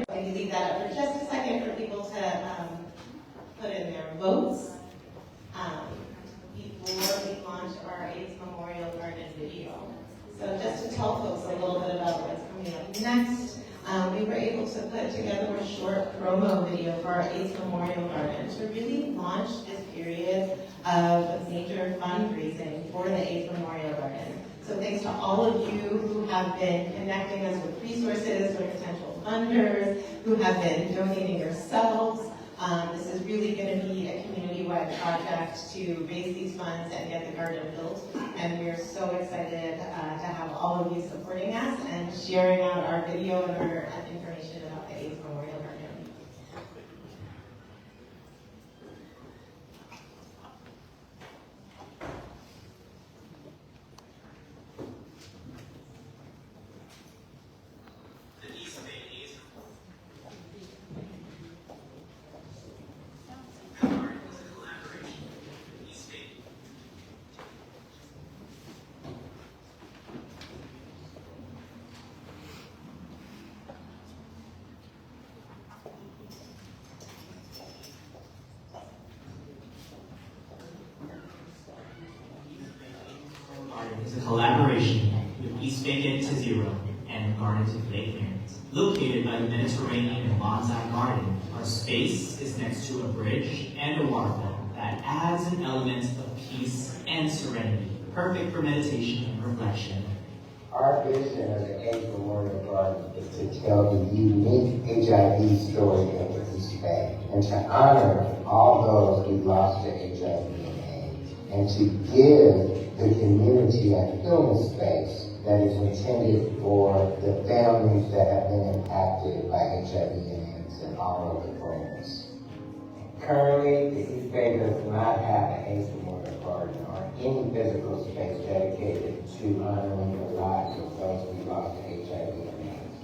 Can you leave that up for just a second for people to put in their votes before we launch our AIDS Memorial Garden video? So just to tell folks a little bit about what's coming up next, we were able to put together a short promo video for our AIDS Memorial Garden to really launch this period of major fundraising for the AIDS Memorial Garden. So thanks to all of you who have been connecting us with resources, with potential funders, who have been donating yourselves. This is really going to be a community-wide project to raise these funds and get the garden built. And we're so excited to have all of you supporting us and sharing out our video and our information about the AIDS Memorial Garden. Is a collaboration with East Fayette to Zero and the Garden to Lake Marys. Located by the Mediterranean and Bonsai Garden, our space is next to a bridge and a waterfall that adds an element of peace and serenity, perfect for meditation and reflection. Our vision of the AIDS Memorial Garden is to tell the unique HIV story of the East Bay and to honor all those we've lost to HIV and AIDS, and to give the community a healing space that is intended for the families that have been impacted by HIV and AIDS and all of the friends. Currently, the East Bay does not have an AIDS Memorial Garden or any physical space dedicated to honoring the lives of those we lost to HIV and AIDS.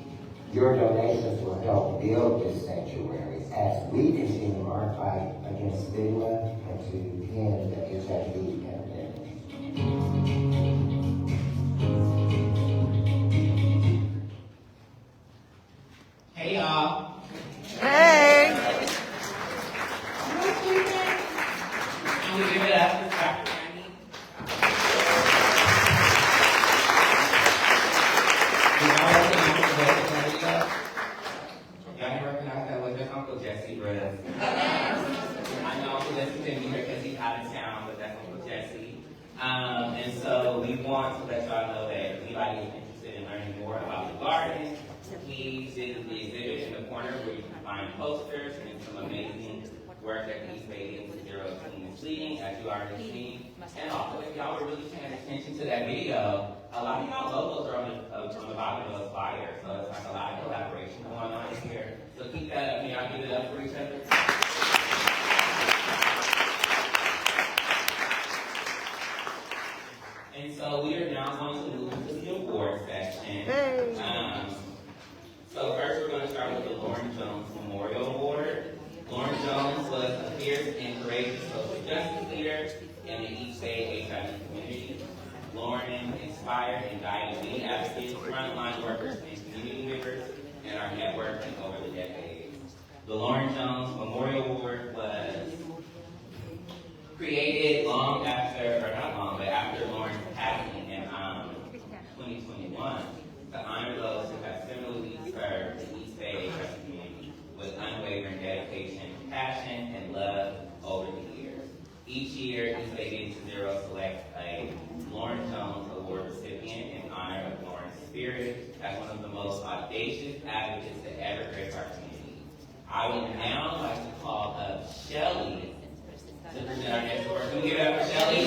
Your donations will help build this sanctuary as we continue our fight against stigma and to end the HIV epidemic. Hey y'all. Hey! Can we give it up for Dr. Randy? Y'all recognize that was just Uncle Jesse, brother. I know Uncle Jesse couldn't be here because he's out of town, but that's Uncle Jesse. And so we want to let y'all know that if anybody is interested in learning more about the garden, please visit the exhibit in the corner where you can find posters and some amazing work that the East Bay AIDS Zero team is leading, as you already seen. And also, if y'all were really paying attention to that video, a lot of y'all logos are on the bottom of those flyers, so it's like a lot of collaboration going on here. So keep that up. Can y'all give it up for each other? And so we are now going to move into the award section. So first we're going to start with the Lauren Jones Memorial Award. Lauren Jones was a fierce and courageous social justice leader in the East Bay HIV community. Lauren inspired and guided many advocates, frontline workers, and community members in our networking over the decades. The Lauren Jones Memorial Award was created long after, or not long, but after Lauren's passing in 2021 to honor those who have similarly served the East Bay community with unwavering dedication, passion, and love over the years. Each year, East Bay AIDS Zero selects a Lauren Jones Award recipient in honor of Lauren's spirit as one of the most audacious advocates to ever grace our community. I would now like to call up Shelly to present our next award. Can we give it up for Shelly?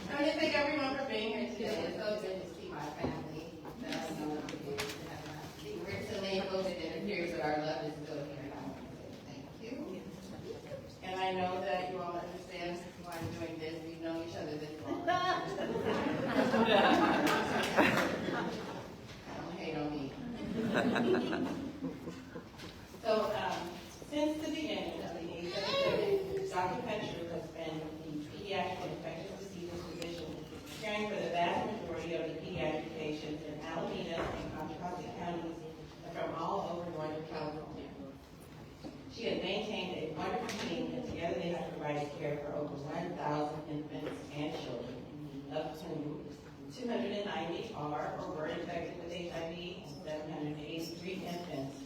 I want to thank everyone for being here today. It's so good to see my family. Recently hosted an interview are or were infected with HIV, and 783 infants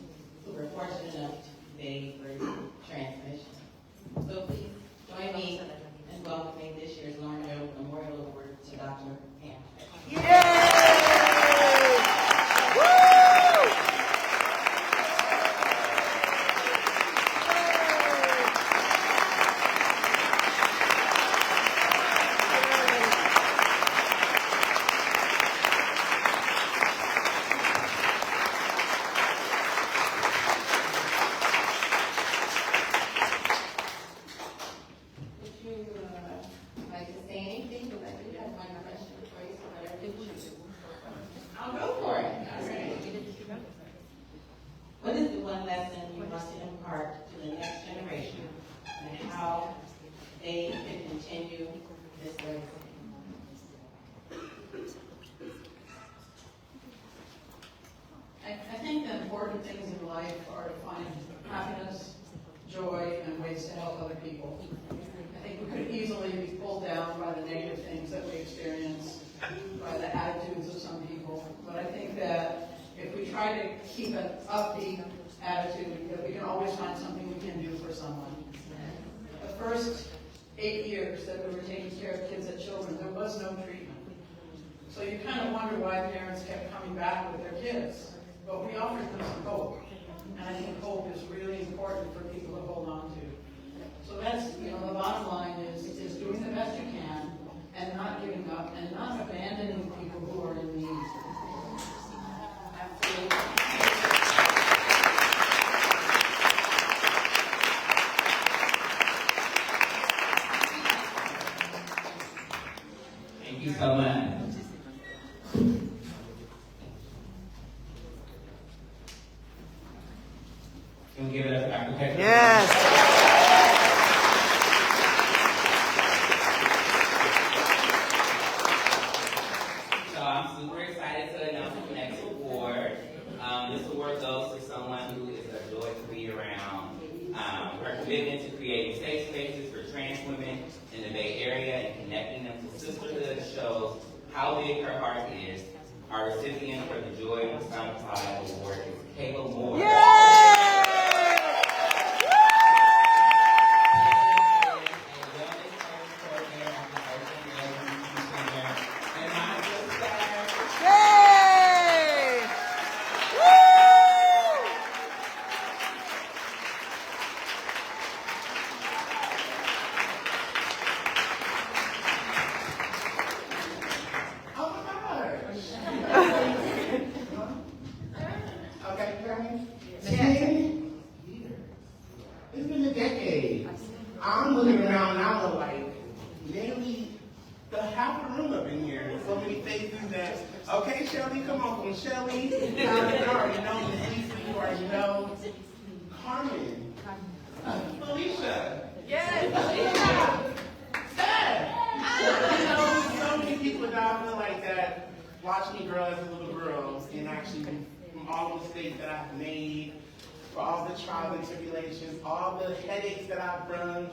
who were fortunate enough to evade through transmission. So please join me in welcoming this year's Memorial Award to Dr. Pam. Would you like to say anything? Because I do have one question for you, so whatever you choose. I'll go for it. All right. What is the one lesson you want to impart to the next generation and how they can continue this legacy? I think the important things in life are to find happiness, joy, and ways to help other people. I think we could easily be pulled down by the negative things that we experience, by the attitudes of some people. But I think that if we try to keep an upbeat attitude, that we can always find something we can do for someone. The first 8 years that we were taking care of kids and children, there was no treatment. So you kind of wonder why parents kept coming back with their kids. But we offered them some hope. And I think hope is really important for people to hold on to. So that's, the bottom line is doing the best you can and not giving up and not abandoning people who are in need. Absolutely. Thank you so much. Can we give it up for Dr. Petra? Yes. So I'm super excited to announce the next award. This award goes to someone who is a joy to be around. Her commitment to creating safe spaces for trans women in the Bay Area and connecting them to sisterhood shows how big her heart is. Our recipient for the Joy Personified Award is Kayla Moore. It's been a decade. I'm looking around now and like, nearly the half the room up in here. So many faces that, okay, Shelly, come on, from Shelly. You already know. Lisa, you already know. Carmen. Felicia. Yes. Dad. So many people that I feel like that watch me grow as a little girl and actually from all the mistakes that I've made, for all the trials and tribulations, all the headaches that I've run.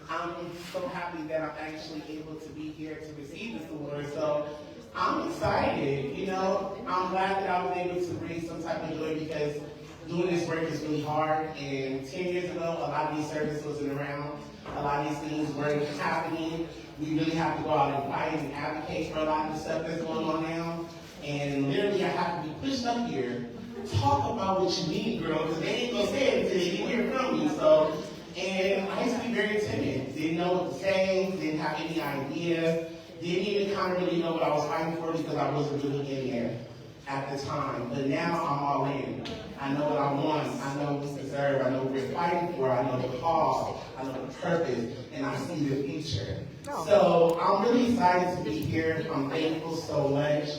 I'm so happy that I'm actually able to be here to receive this award. So I'm excited, I'm glad that I was able to bring some type of joy because doing this work is really hard. And 10 years ago, a lot of these services wasn't around. A lot of these things weren't happening. We really have to go out and fight and advocate for a lot of the stuff that's going on now. And literally, I have to be pushed up here. Talk about what you need, girl, because they ain't gonna say it until they didn't hear from you. So, and I used to be very timid. Didn't know what to say, didn't have any idea, didn't even kind of really know what I was fighting for because I wasn't really in there at the time. But now I'm all in. I know what I want, I know what's deserved, I know what we're fighting for, I know the cause, I know the purpose, and I see the future. So I'm really excited to be here. I'm thankful so much.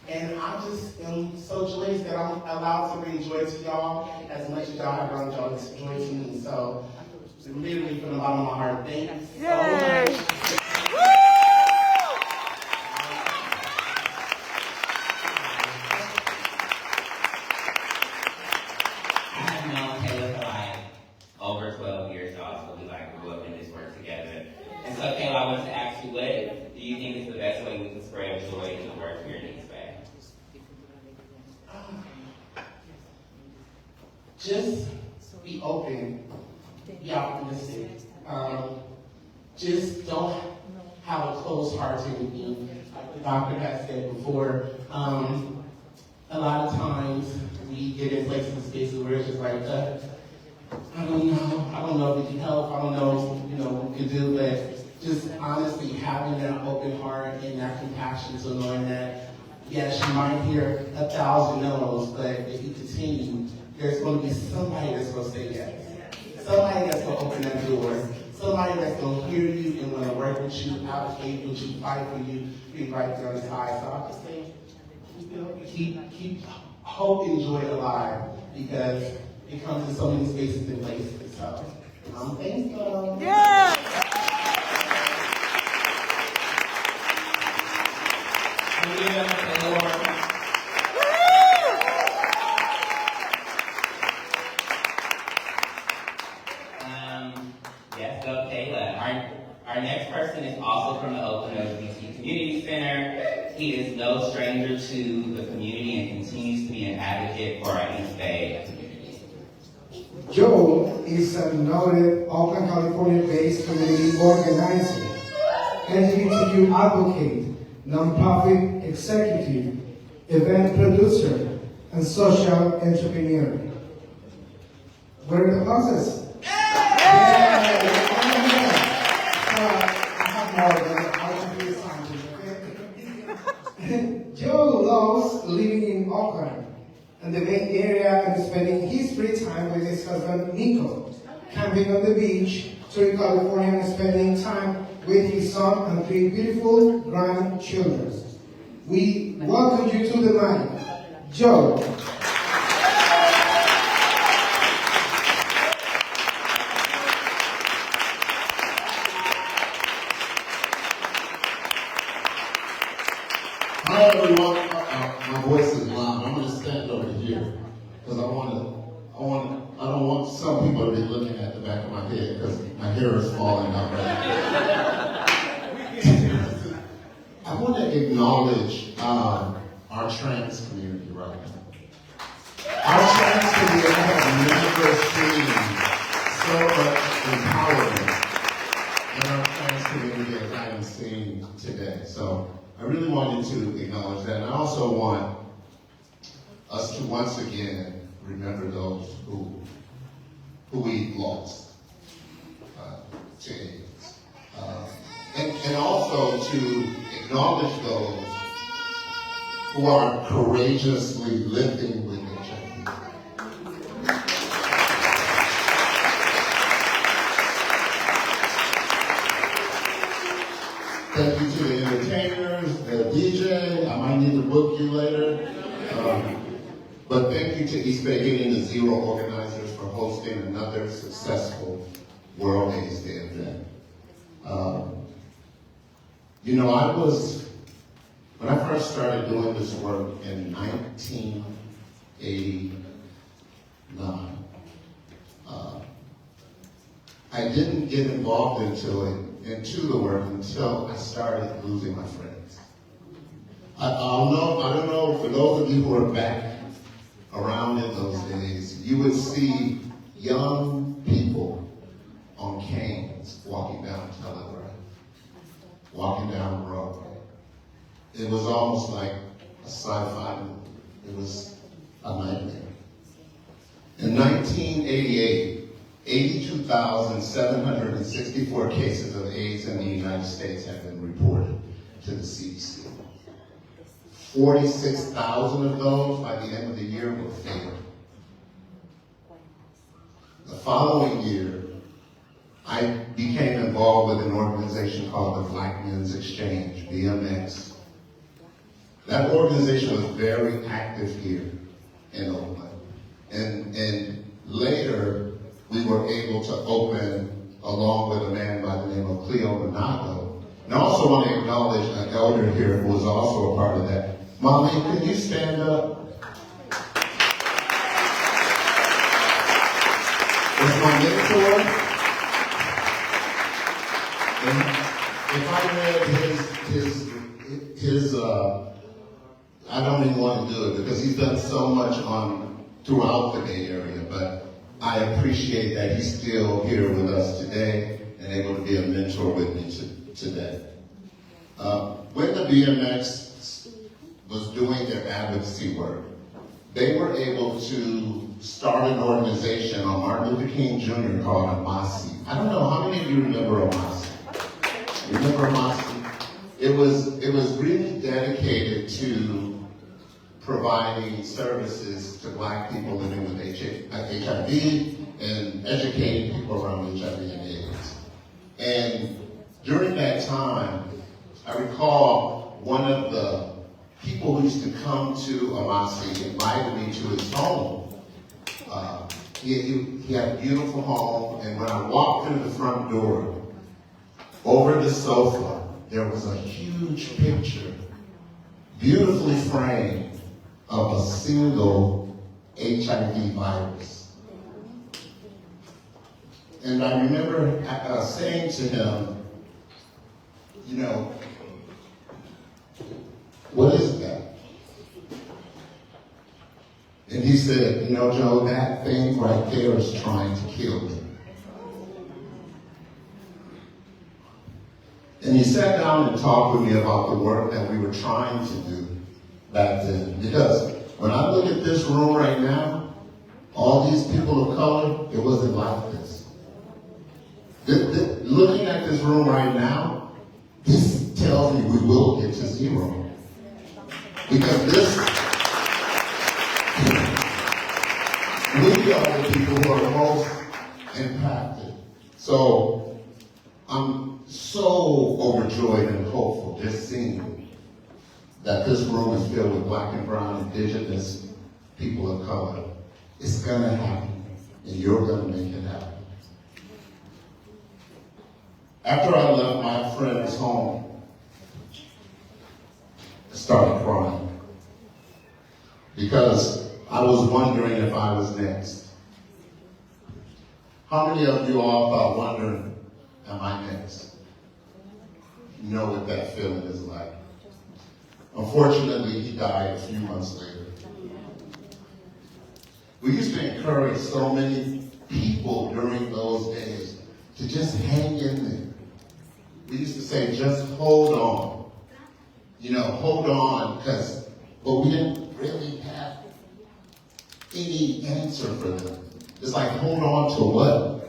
And I just am so joyous that I'm allowed to bring joy to y'all as much as y'all have brought joy to me. So, literally from the bottom of my heart, thank you so much. I have known Kayla for like over 12 years, y'all, so we grew up in this work together. And so, Kayla, I want to ask you, what do you think is the best way we can spread joy in the work here in East Bay? just be open, be optimistic. Just don't have a closed heart to anything. Like the doctor has said before, a lot of times we get in places and spaces where it's just like, I don't know if we can help, I don't know, what we can do, but just honestly having that open heart and that compassion, so knowing that, yes, you might hear 1,000 no's, but if you continue, there's going to be somebody that's going to say yes. Somebody that's going to open that door. Somebody that's going to hear you and want to work with you, advocate with you, fight for you, be right there on the side. So I just say, keep hope and joy alive, because it comes in so many spaces and places. So I'm thankful. Yeah. Yes, so Kayla. Our next person is also from the Oakland LGBT Community Center. He is no stranger to the community and continues to be an advocate for our East Bay community. Joe is a noted Oakland, California-based community organizer, LGBTQ advocate, nonprofit executive, event producer, and social entrepreneur. We're in the process. Joe loves living in Oakland and the Bay Area and spending his free time with his husband Nico, camping on the beach, touring California, and spending time with his son and 3 beautiful grandchildren. We welcome you to the mic, Joe. Hi everyone. My voice is loud. I'm going to stand over here because I don't want some people to be looking at the back of my head because my hair is falling out right now. I want to acknowledge our trans community right now. Our trans community has never seen so much empowerment in our trans community as I am seeing today. So I really wanted to acknowledge that. And I also want us to once again remember those who we lost to AIDS. And also to acknowledge those who are courageously living with HIV. Thank you to the entertainers, the DJ. I might need to book you later. But thank you to East Bay Getting to Zero organizers for hosting another successful World AIDS Day event. When I first started doing this work in 1989, I didn't get involved into the work until I started losing my friends. I don't know, for those of you who are back around in those days, you would see young people on canes walking down Telegraph, walking down Broadway. It was almost like a sci-fi movie. It was a nightmare. In 1988, 82,764 cases of AIDS in the United States have been reported to the CDC. 46,000 of those by the end of the year were fatal. The following year, I became involved with an organization called the Black Men's Exchange, BMX. That organization was very active here in Oakland. And later, we were able to open, along with a man by the name of Cleo Monaco. And I also want to acknowledge an elder here who was also a part of that. Mommy, can you stand up? It's my mentor. And if I read his I don't even want to do it because he's done so much on throughout the Bay Area, but I appreciate that he's still here with us today and able to be a mentor with me today. When the BMX was doing their advocacy work, they were able to start an organization on Martin Luther King Jr. called Amasi. I don't know, how many of you remember Amasi? Remember Amasi? It was really dedicated to providing services to Black people living with HIV and educating people around HIV and AIDS. And during that time, I recall one of the people who used to come to Amasi invited me to his home. He had a beautiful home, and when I walked through the front door, over the sofa, there was a huge picture, beautifully framed, of a single HIV virus. And I remember saying to him, you know, what is that? And he said, you know, Joe, that thing right there is trying to kill me. And he sat down and talked with me about the work that we were trying to do back then. Because when I look at this room right now, all these people of color, it wasn't like this. Looking at this room right now, this tells me we will get to zero. Because we are the people who are the most impacted. So I'm so overjoyed and hopeful just seeing that this room is filled with Black and brown, indigenous people of color. It's gonna happen, and you're gonna make it happen. After I left my friend's home, I started crying because I was wondering if I was next. How many of you all thought wondering, am I next? You know what that feeling is like. Unfortunately, he died a few months later. We used to encourage so many people during those days to just hang in there. We used to say, just hold on. You know, hold on, but we didn't really have any answer for them. It's like, hold on to what?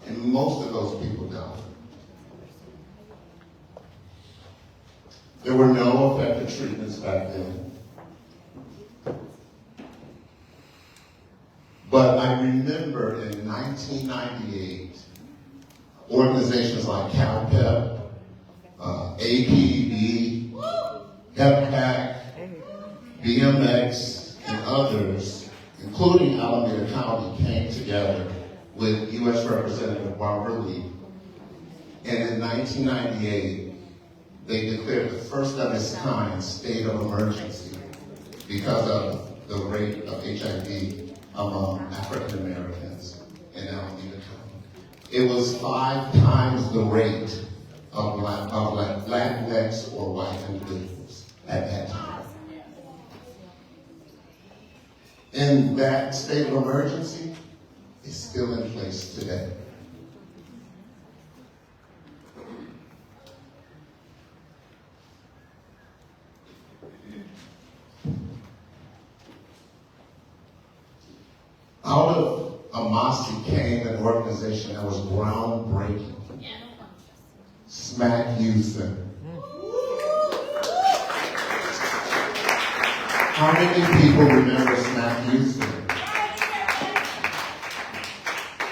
And most of those people died. There were no effective treatments back then. But I remember in 1998, organizations like CalPEP, APB, HEPCAC, BMX, and others, including Alameda County, came together with U.S. Representative Barbara Lee. And in 1998, they declared the first of its kind state of emergency because of the rate of HIV among African Americans in Alameda County. It was 5 times the rate of Latinx or white individuals at that time. And that state of emergency is still in place today. Out of Amasi came an organization that was groundbreaking. SMAC Youth Center. How many people remember SMAC Youth Center?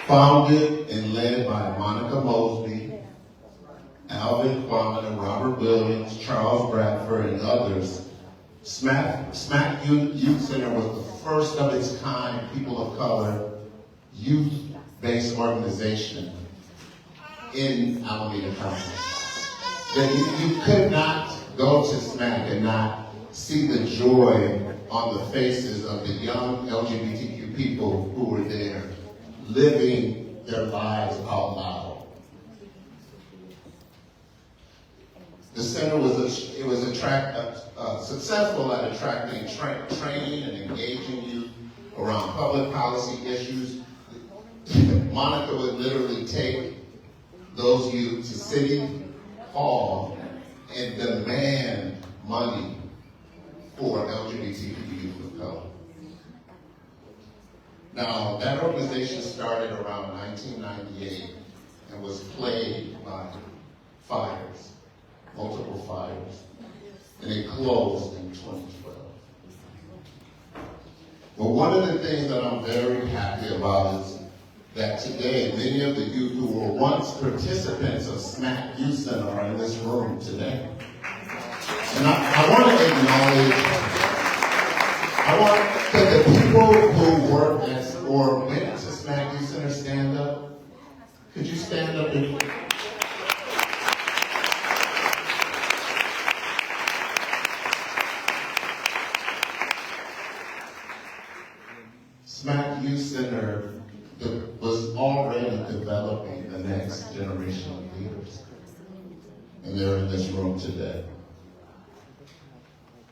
Founded and led by Monica Mosby, Alvin Quammen, Robert Williams, Charles Bradford, and others. SMAC Youth Center was the first of its kind, people of color, youth-based organization in Alameda County. That you could not go to SMAC and not see the joy on the faces of the young LGBTQ people who were there, living their lives out loud. The center was successful at attracting training and engaging youth around public policy issues. Monica would literally take those youth to City Hall and demand money for LGBTQ youth of color. Now, that organization started around 1998 and was plagued by fires, multiple fires, and it closed in 2012. But one of the things that I'm very happy about is that today, many of the youth who were once participants of SMAC Youth Center are in this room today. And I want to acknowledge, that the people who work at or went to SMAC Youth Center stand up. Could you stand up and SMAC Youth Center was already developing the next generation of leaders. And they're in this room today.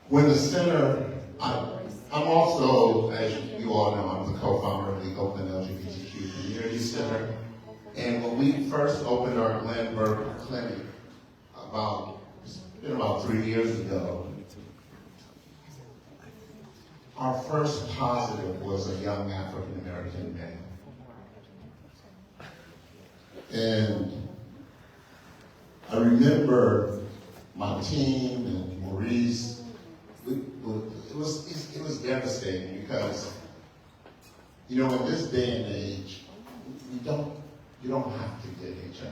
When the center, I'm also, as you all know, I'm the co-founder of the Oakland LGBTQ Community Center. And when we first opened our Glen Burke Clinic, it's been about 3 years ago, our first positive was a young African-American man. And I remember my team and Maurice, it was devastating because, you know, in this day and age, you don't have to get HIV.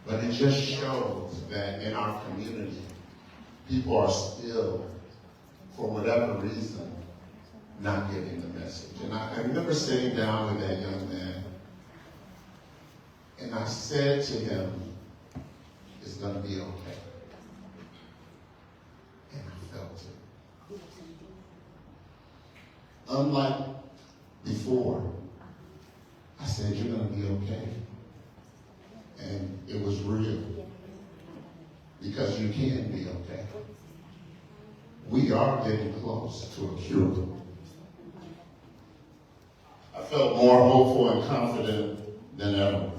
But it just shows that in our community, people are still, for whatever reason, not getting the message. And I remember sitting down with that young man, and I said to him, it's gonna be okay. And I felt it. Unlike before, I said, you're gonna be okay. And it was real. Because you can be okay. We are getting close to a cure. I felt more hopeful and confident than ever.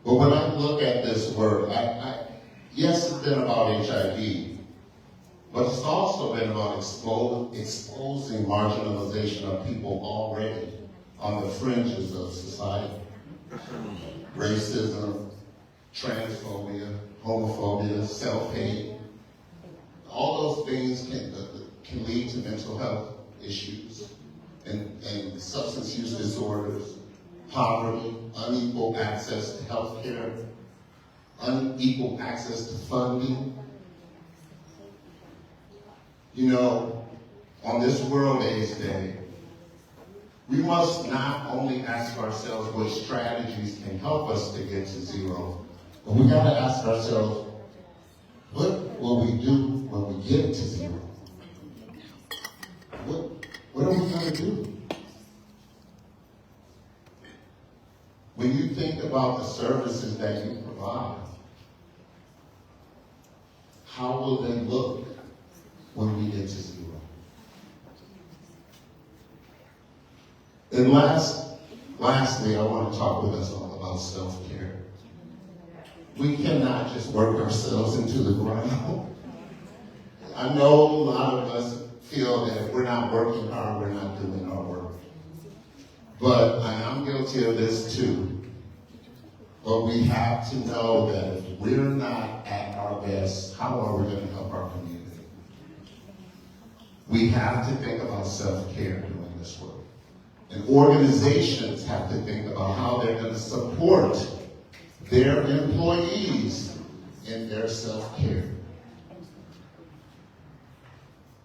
But when I look at this work, yes, it's been about HIV, but it's also been about exposing marginalization of people already on the fringes of society. Racism, transphobia, homophobia, self-hate, all those things can lead to mental health issues and substance use disorders, poverty, unequal access to health care, unequal access to funding. You know, on this World AIDS Day, we must not only ask ourselves what strategies can help us to get to zero, but we gotta ask ourselves, what will we do when we get to zero? What are we gonna do? When you think about the services that you provide, how will they look when we get to zero? And lastly, I want to talk with us all about self-care. We cannot just work ourselves into the ground. I know a lot of us feel that if we're not working hard, we're not doing our work. But I am guilty of this too. But we have to know that if we're not at our best, how are we going to help our community? We have to think about self-care doing this work. And organizations have to think about how they're going to support their employees in their self-care.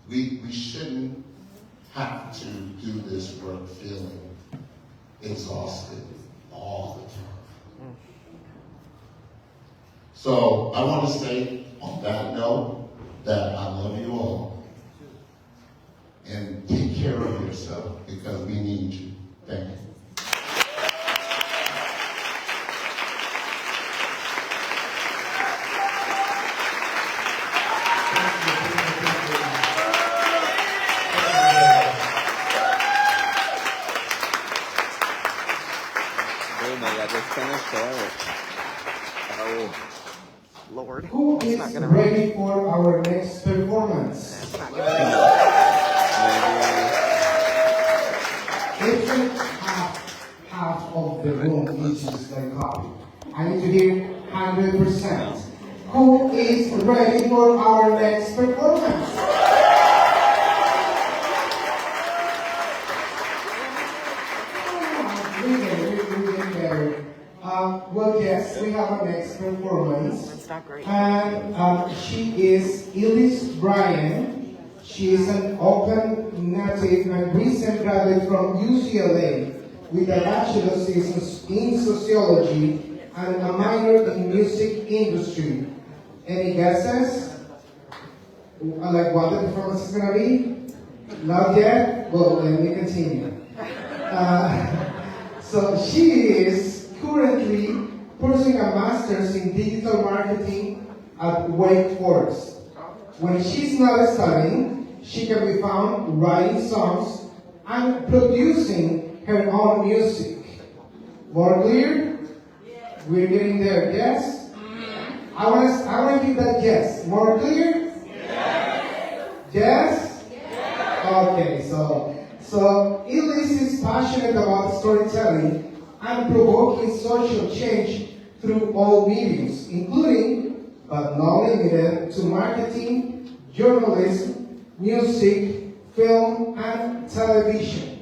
We shouldn't have to do this work feeling exhausted all the time. So I want to say on that note that I love you all. And take care of yourself because we need you. Thank you. Oh, Lord. Who is ready for our next performance? If half of the room is just like copy, I need to hear 100%. Who is ready for our next performance? We're getting better. Well, yes, we have our next performance. And she is Elise Bryan. She is an Oakland native and recent graduate from UCLA with a bachelor's in sociology and a minor in music industry. Any guesses? Like what the performance is going to be? Not yet? Well, let me continue. So she is currently pursuing a master's in digital marketing at Wake Forest. When she's not studying, she can be found writing songs and producing her own music. More clear? We're getting there. Yes? I want to give that yes. More clear? Yes? Okay, so Elise is passionate about storytelling and provoking social change through all mediums, including, but not limited to, marketing, journalism, music, film, and television.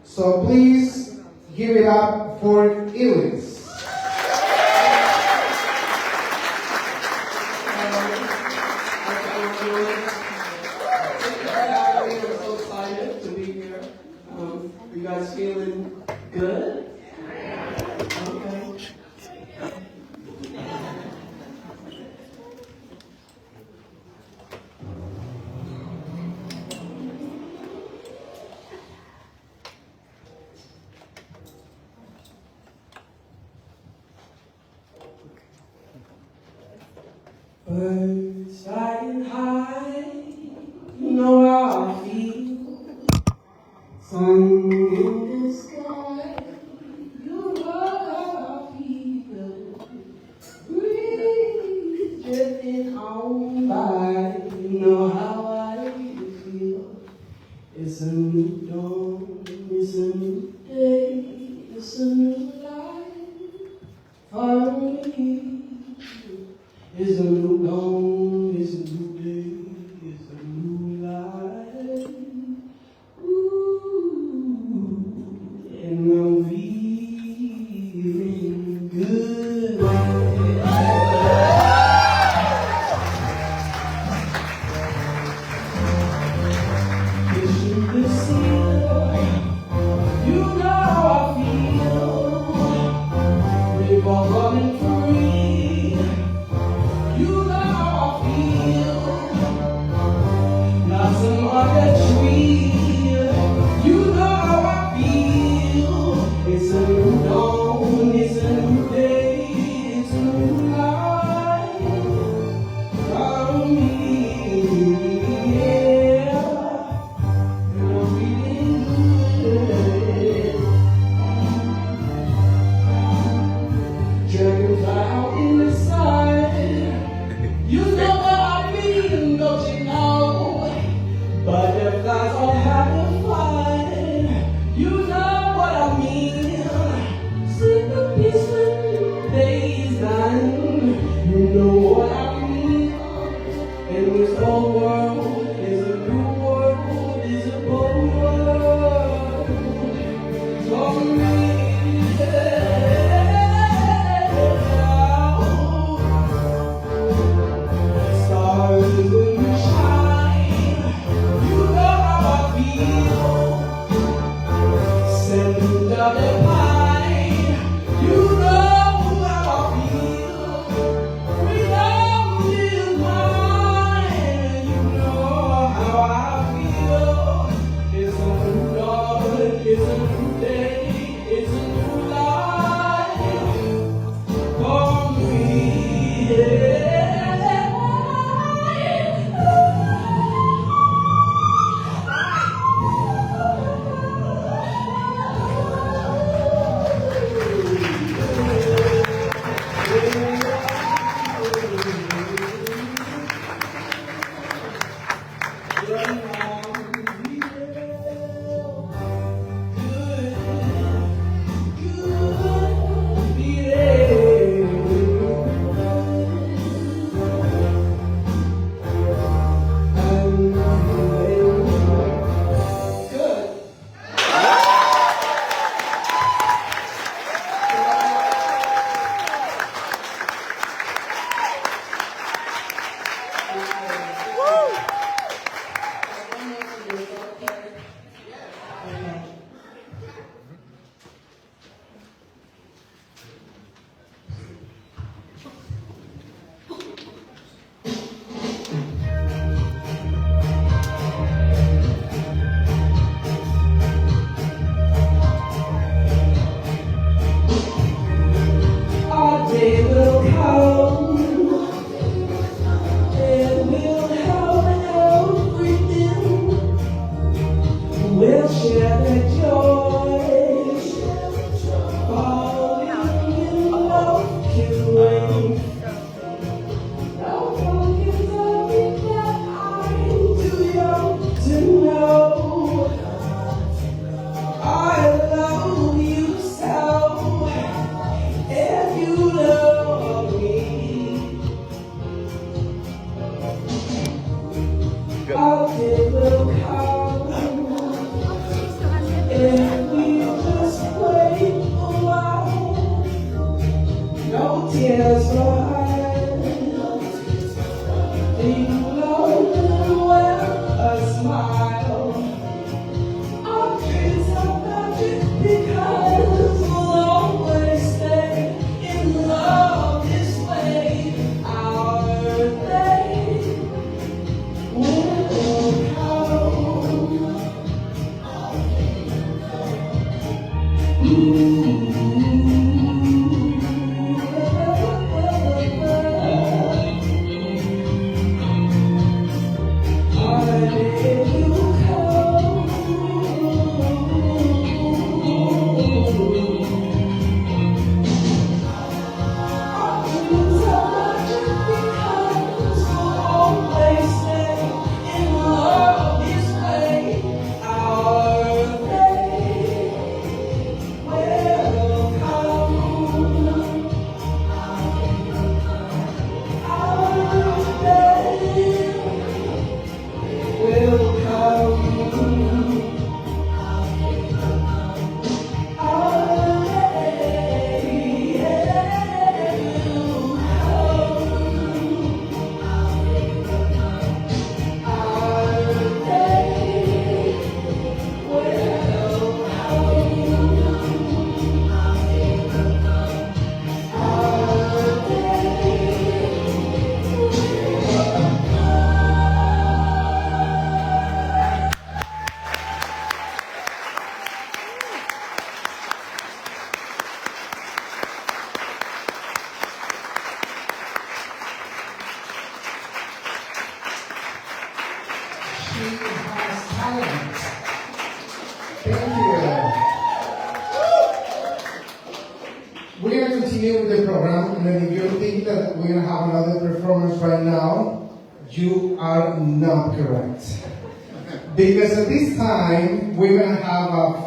So please give it up for Elise. I'm so excited to be here. You guys feeling good? Okay. Birds flying high, you know how I feel. Sun in the sky, you know how I feel. Breeze drifting on by, you know how I feel. It's a new dawn, it's a new day, it's a new life for me. It's a new dawn, it's a new day, it's a new life. Ooh, and I'm feeling good. It's you to see, you know how I feel. We're all running free. You know how I feel. Blossom on the tree. You know how I feel. It's a new dawn, it's a new day, it's a new life for me. Yeah, and I'm feeling good. Dragonfly out in the sun. You know what I mean, don't you know? Butterflies are having fun. You know what I mean. Sleep in peace when day is done. You know what I mean. And this whole world is a new world, is a bold world for me. Stars will shine. You know how I No one can tell me that I'm too young to know. I love you so, and you love me. Our day will come, if we just wait a while. No tears behind, you know wear a smile. Our dreams are magic because we'll always stay in love this way. Our day will come. She has talent. Thank you. We're going to continue with the program, and then if you think that we're going to have another performance right now, you are not correct. Because at this time, we're going to have a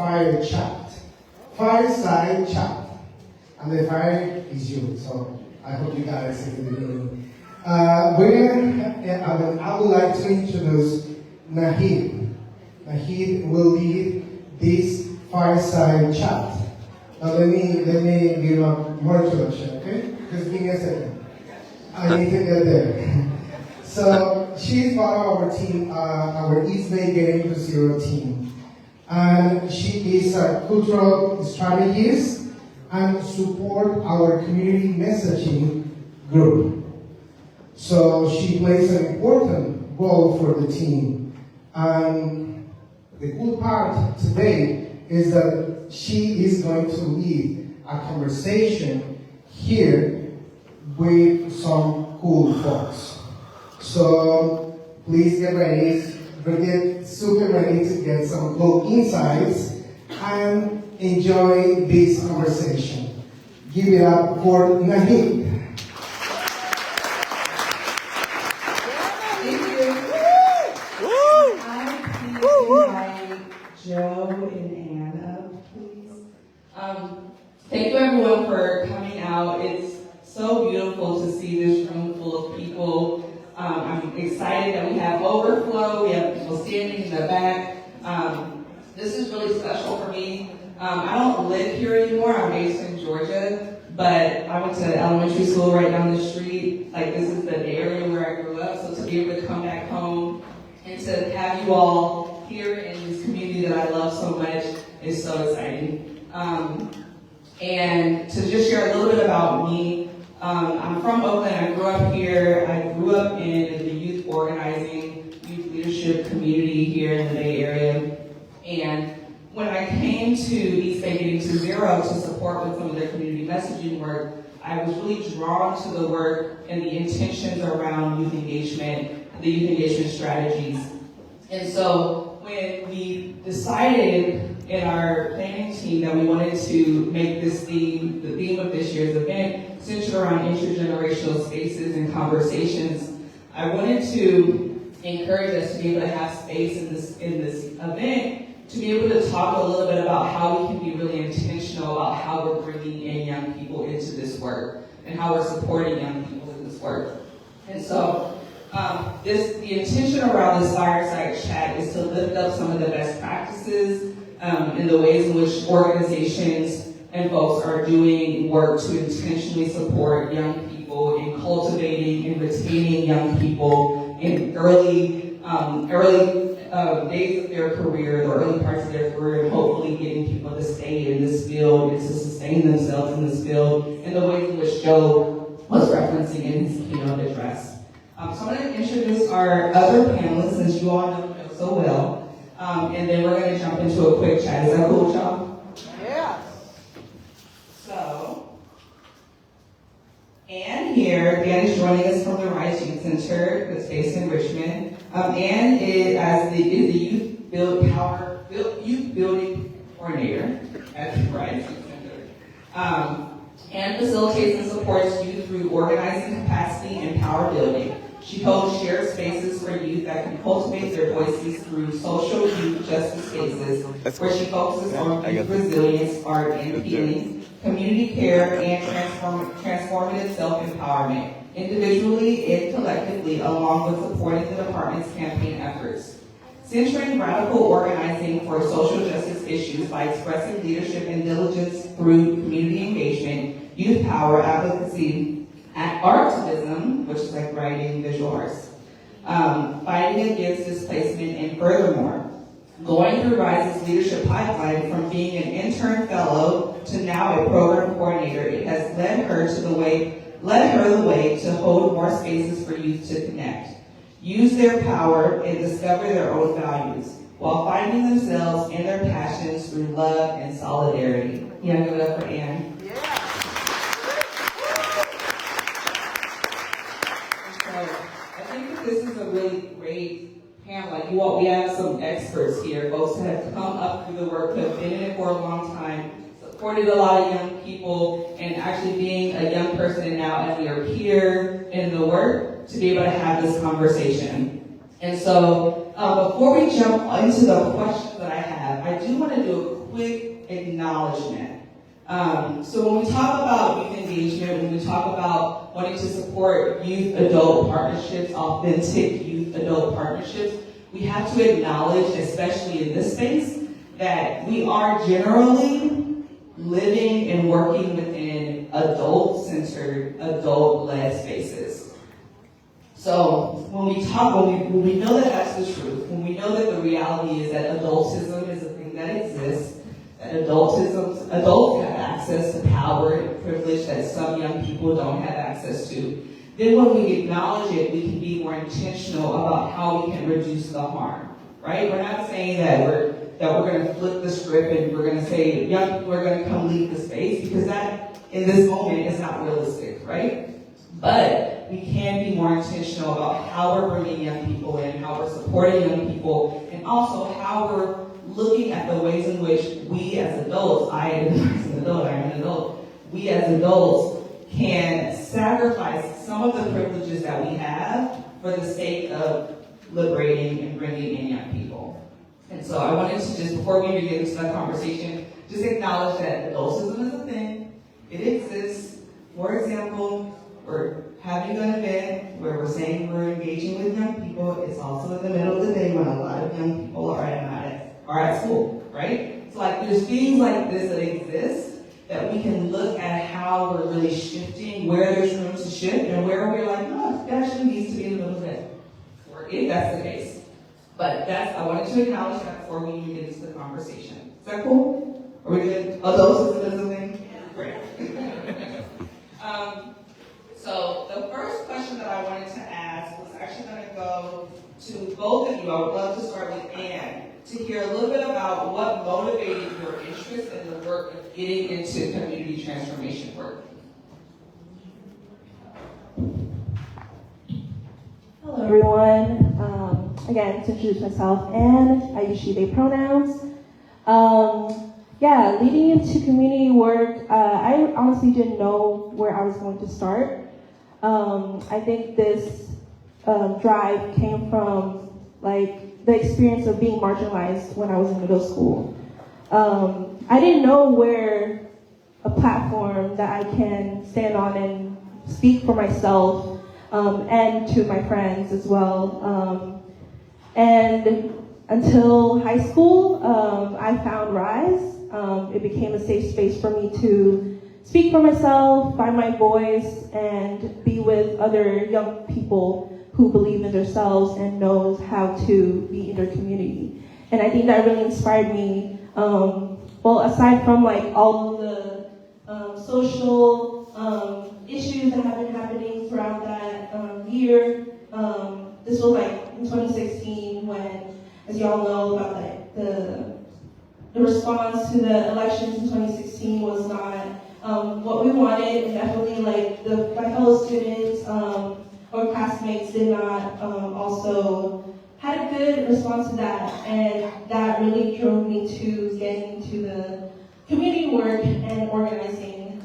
fireside chat. And the fire is you, so I hope you guys at the beginning. I would like to introduce Nahid. Nahid will lead this fireside chat. Now let me give a more introduction, okay? Just give me a second. I need to get there. So she's part of our team, our East Bay Getting to Zero team. And she is a cultural strategist and support our community messaging group. So she plays an important role for the team. And the cool part today is that she is going to lead a conversation here with some cool folks. So please get ready, get super ready to get some cool insights and enjoy this conversation. Give it up for Nahid. Joe and Anna, please. Thank you everyone for coming out. It's so beautiful to see this room full of people. I'm excited that we have overflow. We have people standing in the back. This is really special for me. I don't live here anymore. I'm based in Georgia, but I went to elementary school right down the street. Like, this is the area where I grew up. So to be able to come back home and to have you all here in this community that I love so much is so exciting. And to just share a little bit about me, I'm from Oakland. I grew up here. I grew up in the youth organizing, youth leadership community here in the Bay Area. And when I came to East Bay Getting to Zero to support with some of their community messaging work, I was really drawn to the work and the intentions around youth engagement, the youth engagement strategies. And so when we decided in our planning team that we wanted to make this theme, the theme of this year's event, centered around intergenerational spaces and conversations. I wanted to encourage us to be able to have space in this event to be able to talk a little bit about how we can be really intentional about how we're bringing in young people into this work and how we're supporting young people in this work. And so the intention around this fireside chat is to lift up some of the best practices and the ways in which organizations and folks are doing work to intentionally support young people in cultivating and retaining young people in early days of their career, the early parts of their career, and hopefully getting people to stay in this field and to sustain themselves in this field in the ways in which Joe was referencing in his keynote address. So I'm going to introduce our other panelists, since you all know them so well, and then we're going to jump into a quick chat. Is that cool, y'all? Yeah. So, Anne here. Anne is joining us from the Rice Youth Center that's based in Richmond. Anne is the youth building coordinator at the Rice Youth Center. Anne facilitates and supports youth through organizing capacity and power building. She holds shared spaces for youth that can cultivate their voices through social youth justice spaces, where she focuses on youth resilience, art, and healing, community care, and transformative self-empowerment, individually and collectively, along with supporting the department's campaign efforts. Centering radical organizing for social justice issues by expressing leadership and diligence through community engagement, youth power, advocacy, artivism, which is like writing, visual arts, fighting against displacement, and furthermore, going through Rise's leadership pipeline from being an intern fellow to now a program coordinator, it has led her the way to hold more spaces for youth to connect, use their power, and discover their own values, while finding themselves and their passions through love and solidarity. Yeah, give it up for Anne. This is a really great panel. Like we have some experts here, folks that have come up through the work, have been in it for a long time, supported a lot of young people, and actually being a young person and now as their peer in the work, to be able to have this conversation. And so before we jump into the questions that I have, I do want to do a quick acknowledgement. So when we talk about youth engagement, when we talk about wanting to support youth-adult partnerships, authentic youth-adult partnerships, we have to acknowledge, especially in this space, that we are generally living and working within adult-centered, adult-led spaces. So when we know that that's the truth, when we know that the reality is that adultism is a thing that exists, that adults have access to power and privilege that some young people don't have access to, then when we acknowledge it, we can be more intentional about how we can reduce the harm, right? We're not saying that we're going to flip the script and we're going to say young people are going to come leave the space, because that, in this moment, is not realistic, right? But we can be more intentional about how we're bringing young people in, how we're supporting young people, and also how we're looking at the ways in which we as adults, I am an adult, we as adults can sacrifice some of the privileges that we have for the sake of liberating and bringing in young people. And so I wanted to just, before we begin into that conversation, just acknowledge that adultism is a thing. It exists. For example, we're having an event where we're saying we're engaging with young people. It's also in the middle of the day when a lot of young people are at school, right? So like there's things like this that exist that we can look at how we're really shifting, where there's room to shift, and where we're like, no, that actually needs to be in the middle of the day, or if that's the case. But I wanted to acknowledge that before we even get into the conversation. Is that cool? Are we good? Adults is a thing? Great. So the first question that I wanted to ask was actually going to go to both of you. I would love to start with Anne, to hear a little bit about what motivated your interest in the work of getting into community transformation work. Hello, everyone. Again, to introduce myself, Anne, I use she, they pronouns. Yeah, leading into community work, I honestly didn't know where I was going to start. I think this drive came from like the experience of being marginalized when I was in middle school. I didn't know where a platform that I can stand on and speak for myself and to my friends as well. And until high school, I found Rise. It became a safe space for me to speak for myself, find my voice, and be with other young people who believe in themselves and knows how to be in their community. And I think that really inspired me. Well, aside from like all of the social issues that have been happening throughout that year, this was like in 2016 when, as y'all know, about like the response to the elections in 2016 was not what we wanted, and definitely like my fellow students or classmates did not also had a good response to that, and that really drove me to getting into the community work and organizing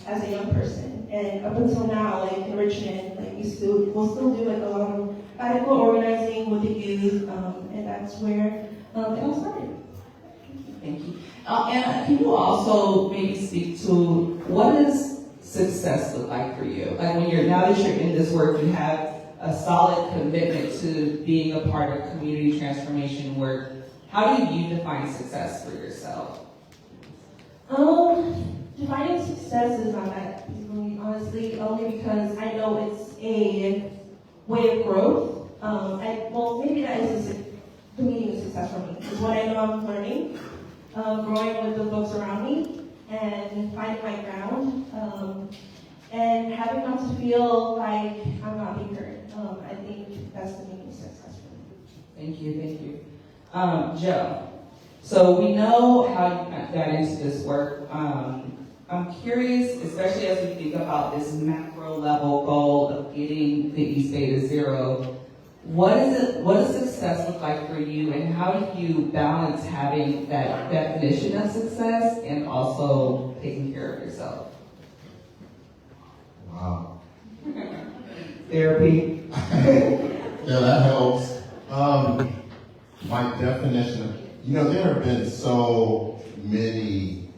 as a young person. And up until now, like in Richmond, like we'll still do like a lot of radical organizing with the youth, and that's where it all started. Thank you. Anna, can you also maybe speak to what does success look like for you? Like when now that you're in this work, you have a solid commitment to being a part of community transformation work. How do you define success for yourself? Defining success is not that easy, honestly, only because I know it's a way of growth. Well, maybe that is the meaning of success for me. It's what I know I'm learning, growing with the folks around me, and finding my ground, and having not to feel like I'm not being heard. I think that's the meaning of success for me. Thank you. Joe, so we know how you got into this work. I'm curious, especially as we think about this macro level goal of getting the East Bay to zero, what does success look like for you, and how do you balance having that definition of success and also taking care of yourself? Wow. Therapy. Yeah, that helps. My definition, there have been so many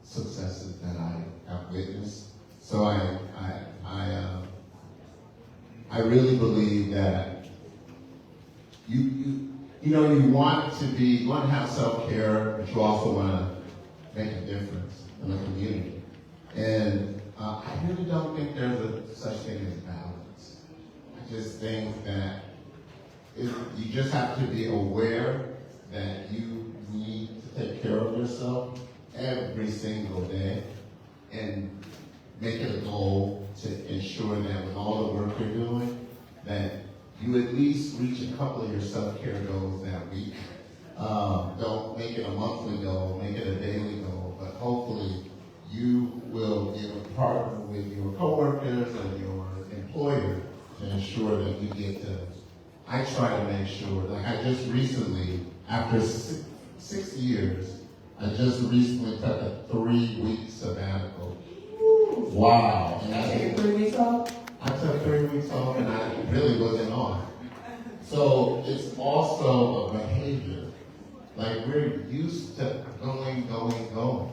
successes that I have witnessed. So I really believe that you want to have self-care, but you also want to make a difference in the community. And I really don't think there's such thing as balance. I just think that you just have to be aware that you need to take care of yourself every single day and make it a goal to ensure that with all the work you're doing, that you at least reach a couple of your self-care goals that week. Don't make it a monthly goal, make it a daily goal, but hopefully you will be able to partner with your coworkers and your employer to ensure that you get to. I try to make sure, like I just recently, after 6 years, I just recently took a 3-week sabbatical. Wow. And I took 3 weeks off? I took 3 weeks off and I really wasn't on. So it's also a behavior. Like we're used to going.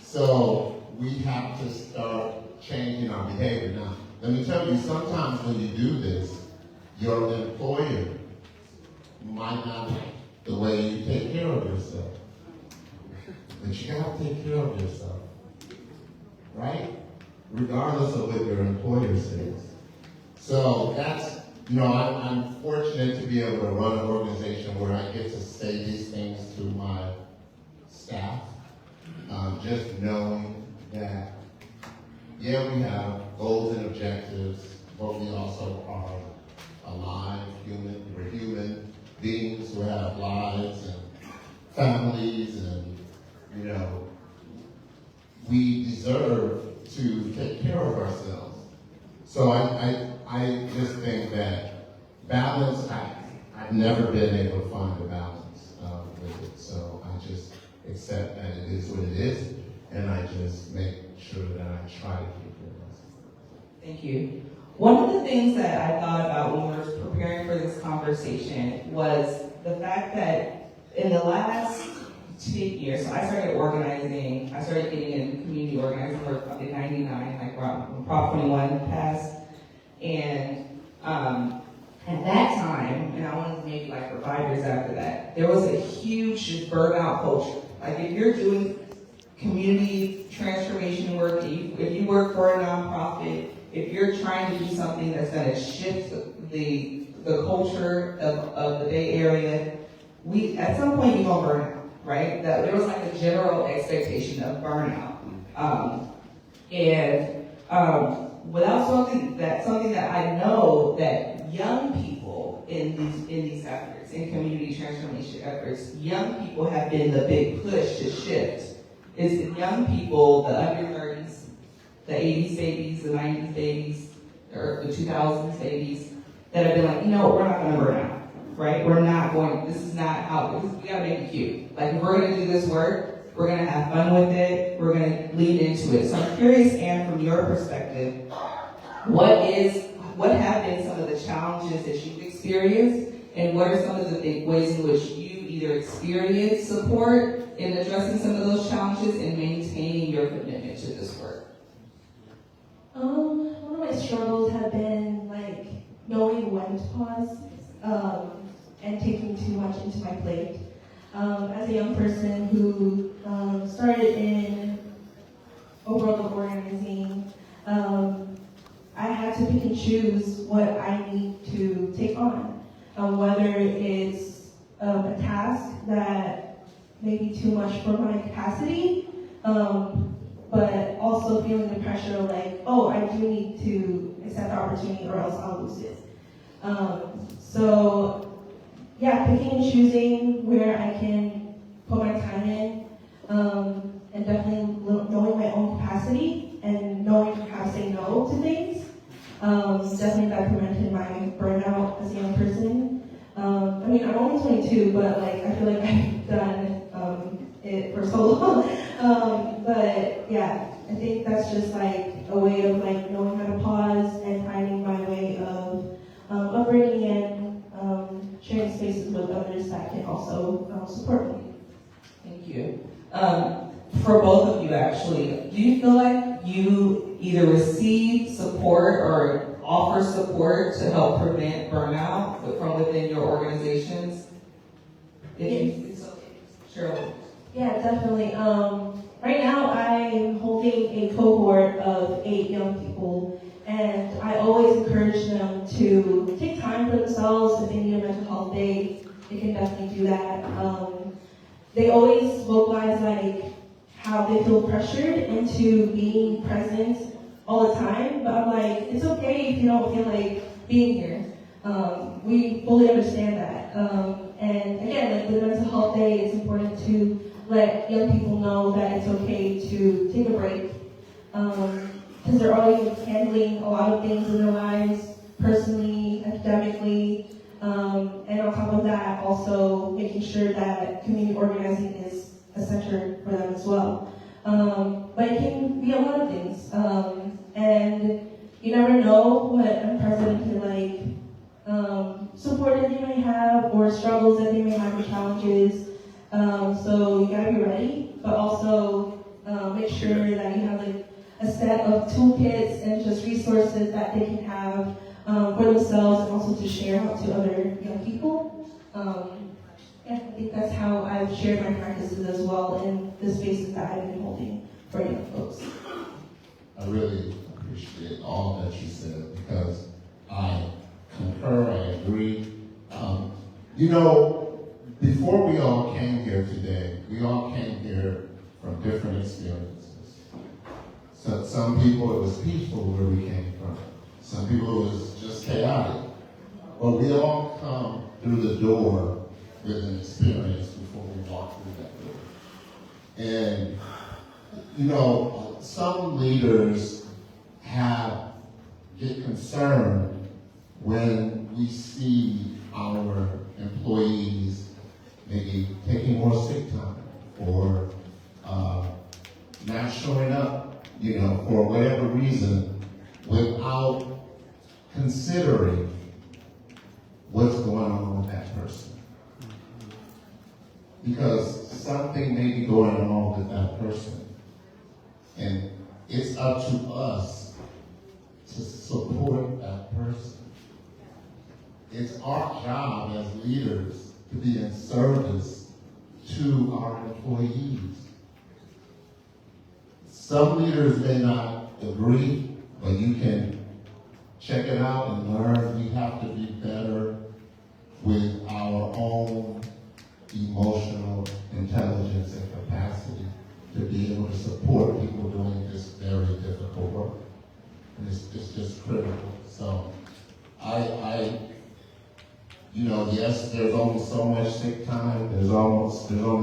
So we have to start changing our behavior. Now, let me tell you, sometimes when you do this, your employer might not like the way you take care of yourself. But you gotta take care of yourself, right? Regardless of what your employer says. So that's, I'm fortunate to be able to run an organization where I get to say these things to my staff. Just knowing that, yeah, we have goals and objectives, but we also are alive, human. We're human beings who have lives and families, and we deserve to take care of ourselves. So I just think that balance, I've never been able to find a balance with it. So accept that it is what it is, and I just make sure that I try to keep it myself. Thank you. One of the things that I thought about when we were preparing for this conversation was the fact that in the last 10 years, so I started getting in community organizing work in '99, like when Prop 21 passed. And at that time, and I wanted maybe like for 5 years after that, there was a huge just burnout culture. Like if you're doing community transformation work, if you work for a nonprofit, if you're trying to do something that's going to shift the culture of the Bay Area, at some point you're going to burn out, right? That there was like a general expectation of burnout. Without something that I know that young people in these efforts, in community transformation efforts, young people have been the big push to shift. It's the young people, the under 30s, the 80s babies, the 90s babies, or the 2000s babies, that have been like, we're not going to burn out, right? This is not how, we got to make it cute. Like, if we're going to do this work, we're going to have fun with it, we're going to lean into it. So I'm curious, Anne, from your perspective, what have been some of the challenges that you've experienced, and what are some of the big ways in which you either experience support in addressing some of those challenges and maintaining your commitment to this work? One of my struggles have been like knowing when to pause and taking too much into my plate. As a young person who started in a world of organizing, I had to pick and choose what I need to take on, whether it's a task that may be too much for my capacity, but also feeling the pressure of like, I do need to accept the opportunity or else I'll lose it. Picking and choosing where I can put my time in, and definitely knowing my own capacity and knowing how to say no to things. Definitely that prevented my burnout as a young person. I'm only 22, but like I feel like I've done it for so long. I think that's just like a way of like knowing how to pause and finding my way of bringing in sharing spaces with others that can also support me. Thank you. For both of you, actually, do you feel like you either receive support or offer support to help prevent burnout from within your organizations? Sure. Yeah, definitely. Right now, I'm holding a cohort of 8 young people, and I always encourage them to take time for themselves. If they need a mental health day, they can definitely do that. They always vocalize like how they feel pressured into being present all the time, but I'm like, it's okay if you don't feel like being here. We fully understand that. And again, like the mental health day, it's important to let young people know that it's okay to take a break. Because they're already handling a lot of things in their lives, personally, academically, and on top of that, also making sure that community organizing is a center for them as well. But it can be a lot of things. And you never know what a president can support that they may have, or struggles that they may have, or challenges. So you gotta be ready, but also make sure that you have like a set of toolkits and just resources that they can have for themselves and also to share out to other young people. I think that's how I've shared my practices as well in the spaces that I've been holding for young folks. I really appreciate all that you said because I concur, I agree. Before we all came here today, we all came here from different experiences. So some people it was peaceful where we came from. Some people it was just chaotic. But we all come through the door with an experience before we walk through that door. And some leaders get concerned when we see our employees maybe taking more sick time or not showing up, for whatever reason, without considering what's going on with that person. Because something may be going on with that person. And it's up to us to support that person. It's our job as leaders to be in service to our employees. Some leaders may not agree, but you can check it out and learn. We have to be better with our own emotional intelligence and capacity to be able to support people doing this very difficult work. And it's just critical. So yes, there's only so much sick time, there's only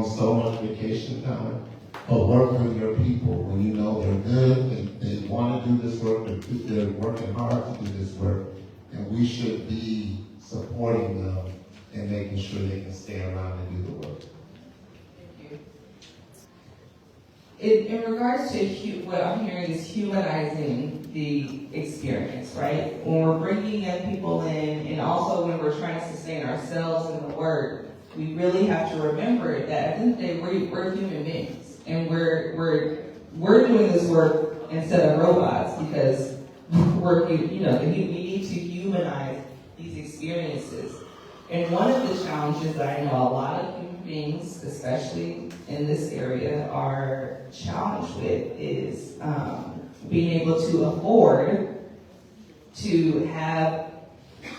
so much vacation time, but work with your people when you know they're good, they want to do this work, they're working hard to do this work, and we should be supporting them and making sure they can stay around and do the work. In regards to what I'm hearing is humanizing the experience, right? When we're bringing young people in, and also when we're trying to sustain ourselves in the work, we really have to remember that at the end of the day, we're human beings, and we're doing this work instead of robots because we need to humanize these experiences. And one of the challenges that I know a lot of human beings, especially in this area, are challenged with is being able to afford to have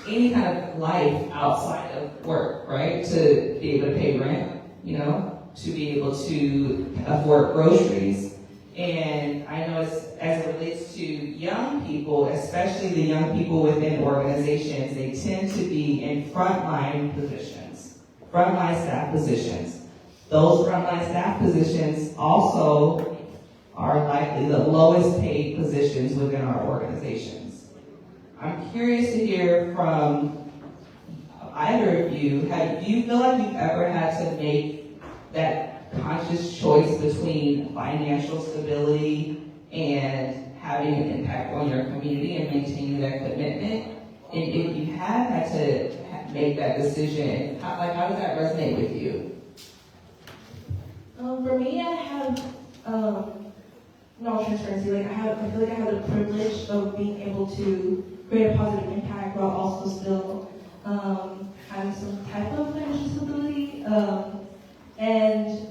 any kind of life outside of work, right? To be able to pay rent, to be able to afford groceries. And I know as it relates to young people, especially the young people within organizations, they tend to be in frontline positions, frontline staff positions. Those frontline staff positions also are likely the lowest paid positions within our organizations. I'm curious to hear from either of you, do you feel like you've ever had to make that conscious choice between financial stability and having an impact on your community and maintaining that commitment? And if you have had to make that decision, how does that resonate with you? For me, I have no transparency. I feel like I have the privilege of being able to create a positive impact while also still having some type of financial stability. And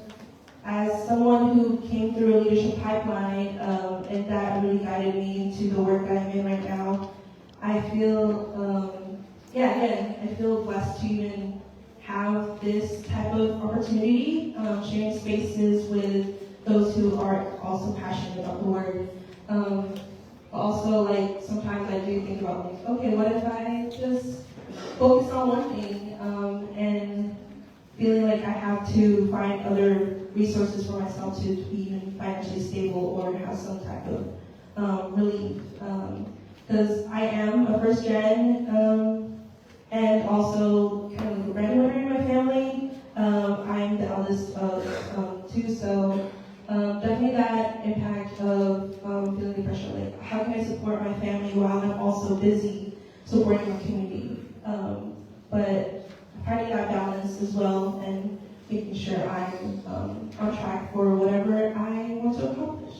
as someone who came through a leadership pipeline, and that really guided me into the work that I'm in right now, I feel, I feel blessed to even have this type of opportunity, sharing spaces with those who are also passionate about the work. Also, sometimes I do think about, okay, what if I just focus on one thing, and feeling like I have to find other resources for myself to be even financially stable or have some type of relief. Because I am a first gen, and also kind of a breadwinner in my family. I'm the eldest of two, so definitely that impact of feeling the pressure, like how can I support my family while I'm also busy supporting my community. But finding that balance as well and making sure I'm on track for whatever I want to accomplish.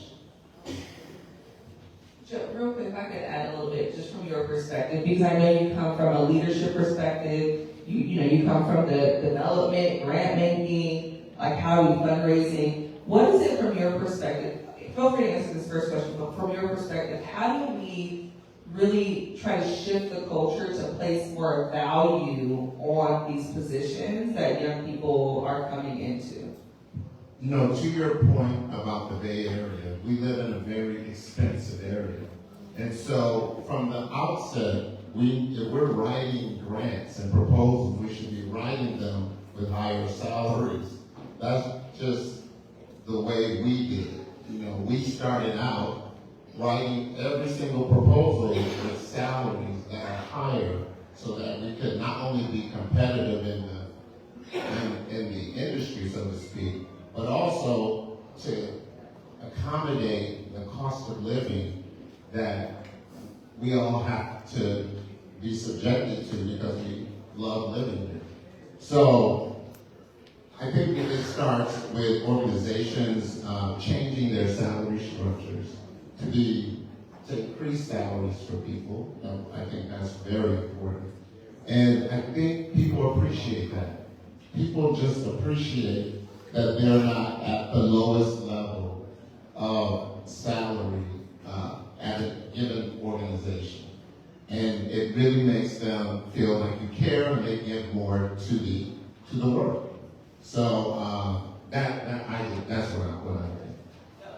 Real quick, if I could add a little bit just from your perspective, because I know you come from a leadership perspective, you come from the development, grant making, how are you fundraising? What is it from your perspective? Feel free to answer this first question, but from your perspective, how do we really try to shift the culture to place more value on these positions that young people are coming into? To your point about the Bay Area, we live in a very expensive area. And so from the outset, if we're writing grants and proposals, we should be writing them with higher salaries. That's just the way we did it. We started out writing every single proposal with salaries that are higher so that we could not only be competitive in the industry, so to speak, but also to we all have to be subjected to because we love living here. So I think it starts with organizations changing their salary structures to increase salaries for people. I think that's very important. And I think people appreciate that. People just appreciate that they're not at the lowest level of salary at a given organization. And it really makes them feel like you care and they give more to the work. So that's what I think.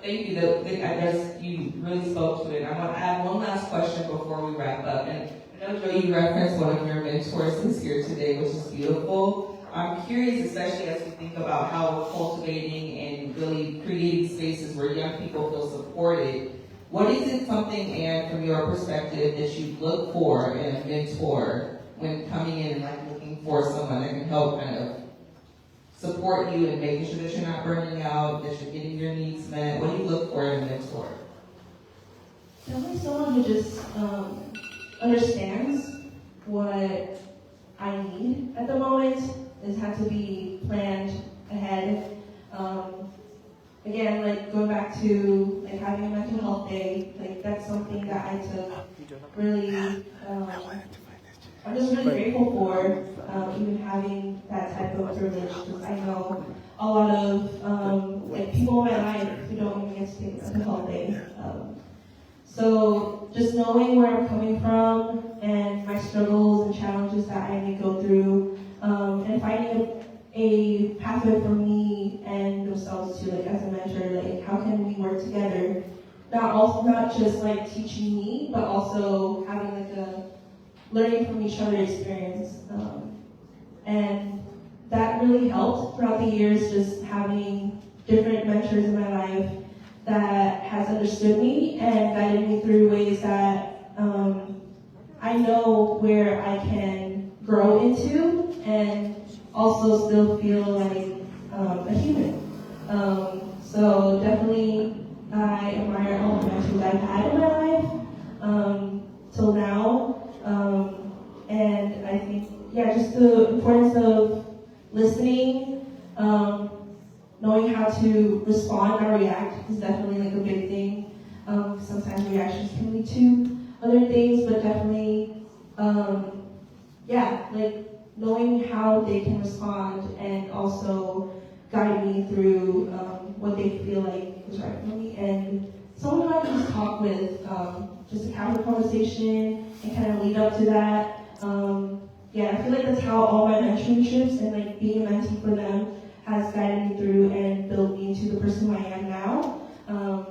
Thank you. I guess you really spoke to it. I want to add one last question before we wrap up. And I know, Joe, you referenced one of your mentors who's here today, which is beautiful. I'm curious, especially as we think about how we're cultivating and really creating spaces where young people feel supported. What is it something, Anne, from your perspective, that you look for in a mentor when coming in and like looking for someone that can help kind of support you and making sure that you're not burning out, that you're getting your needs met? What do you look for in a mentor? Definitely someone who just understands what I need at the moment. It has to be planned ahead. Again, like going back to like having a mental health day, like that's something that I took really. I'm just really grateful for even having that type of privilege, because I know a lot of like people in my life who don't even get to take a mental health day. So just knowing where I'm coming from and my struggles and challenges that I may go through, and finding a pathway for me and themselves to, like as a mentor, like how can we work together? Not just like teaching me, but also having like a learning from each other experience. And that really helped throughout the years, just having different mentors in my life that has understood me and guided me through ways that I know where I can grow into and also still feel like a human. So definitely I admire all the mentors I've had in my life till now. And I think, just the importance of listening, knowing how to respond or react is definitely like a big thing. Sometimes reactions can lead to other things, but definitely, like knowing how they can respond and also guide me through what they feel like is right for me. And someone who I can just talk with, just to have a conversation and kind of lead up to that. I feel like that's how all my mentorships and like being a mentee for them has guided me through and built me into the person who I am now.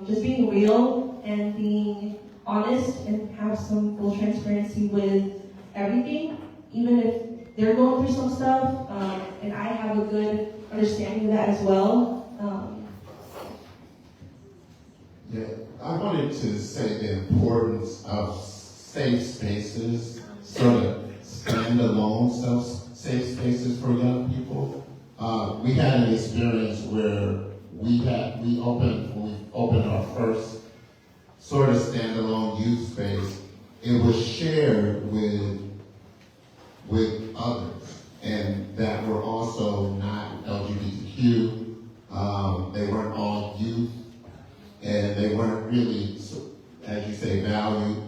Just being real and being honest and have some full transparency with everything, even if they're going through some stuff, and I have a good understanding of that as well. I wanted to say the importance of safe spaces, sort of standalone safe spaces for young people. We had an experience where we opened our first sort of standalone youth space. It was shared with others, and that were also not LGBTQ. They weren't all youth, and they weren't really, as you say, valued.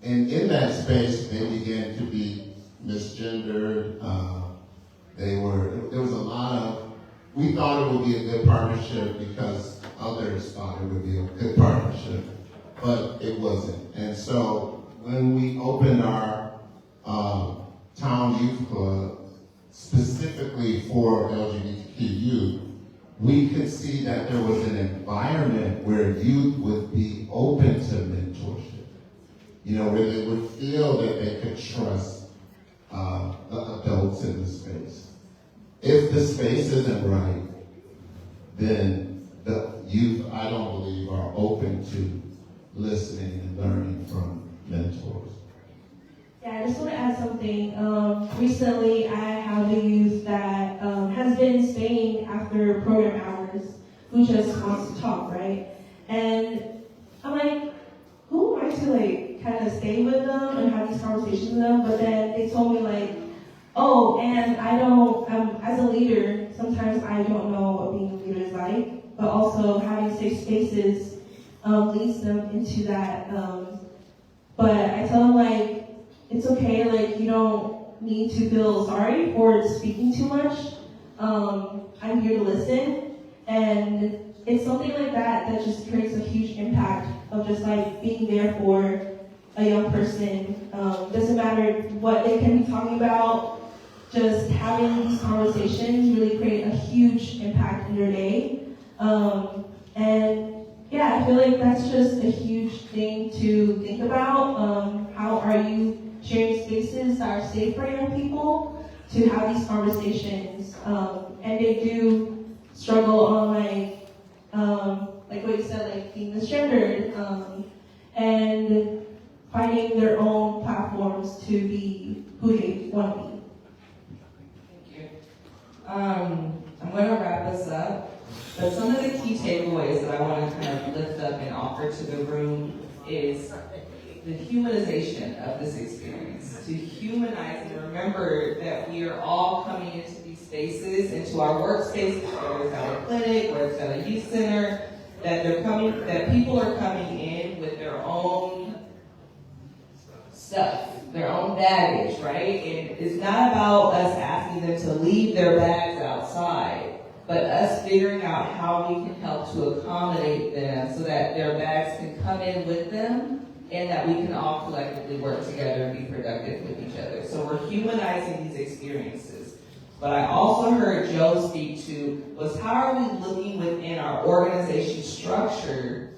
And in that space, they began to be misgendered. There was a lot of, we thought it would be a good partnership because others thought it would be a good partnership, but it wasn't. And so when we opened our town youth club specifically for LGBTQ youth, we could see that there was an environment where youth would be open to mentorship. Where they would feel that they could trust the adults in the space. If the space isn't right, then the youth, I don't believe, are open to listening and learning from mentors. I just want to add something. Recently, I have a youth that has been staying after program hours, who just wants to talk, right? And I'm like, who am I to kind of stay with them and have these conversations with them, but then they told me like, oh, and I don't, as a leader, sometimes I don't know what being a leader is like, but also having safe spaces leads them into that. But I tell them like, it's okay, like you don't need to feel sorry for speaking too much. I'm here to listen, and it's something like that that just creates a huge impact of just like being there for a young person. Doesn't matter what they can be talking about, just having these conversations really create a huge impact in your day. And yeah, I feel like that's just a huge thing to think about. How are you sharing spaces that are safe for young people to have these conversations? And they do struggle on like what you said, like being misgendered, and finding their own platforms to be who they want to be. Thank you. I'm going to wrap this up, but some of the key takeaways that I want to kind of lift up and offer to the room is the humanization of this experience. To humanize and remember that we are all coming into these spaces, into our workspaces, whether it's at a clinic, whether it's at a youth center, that people are coming in with their own stuff, their own baggage, right? And it's not about us asking them to leave their bags outside, but us figuring out how we can help to accommodate them so that their bags can come in with them and that we can all collectively work together and be productive with each other. So we're humanizing these experiences. But I also heard Joe speak to was how are we looking within our organization structure,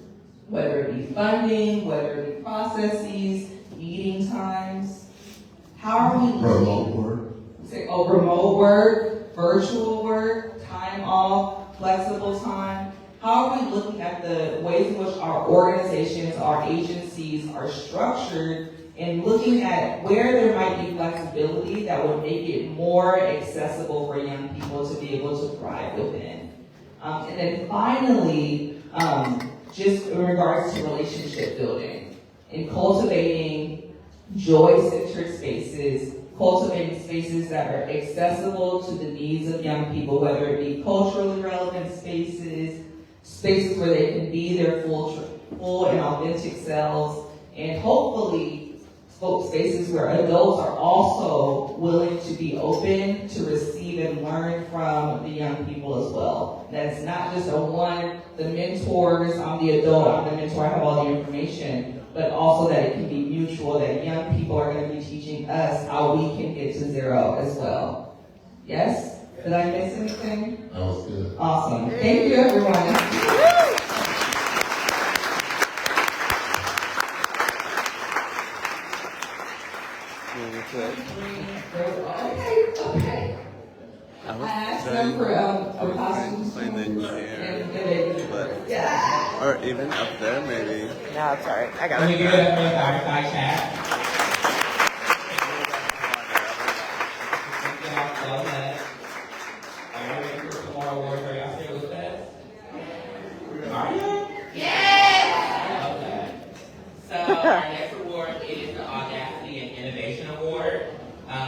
whether it be funding, whether it be processes, meeting times. How are we looking? Remote work. Remote work, virtual work, time off, flexible time. How are we looking at the ways in which our organizations, our agencies are structured and looking at where there might be flexibility that would make it more accessible for young people to be able to thrive within. And then finally, just in regards to relationship building and cultivating joy-centered spaces, cultivating spaces that are accessible to the needs of young people, whether it be culturally relevant spaces, spaces where they can be their full and authentic selves, and hopefully spaces where adults are also willing to be open to receive and learn from the young people as well. That's not just the mentors, I'm the adult, I'm the mentor, I have all the information, but also that it can be mutual, that young people are going to be teaching us how we can get to zero as well. Yes? Did I miss anything? That was good. Awesome. Thank you, everyone. Okay. I asked them for costumes. Yeah. Or even up there, maybe. No, it's alright. I got Can we it. give it up for the fireside chat? Are you ready for some more awards? Are y'all still with us? Are you? Yes! Okay. So our next award is the Audacity and Innovation Award.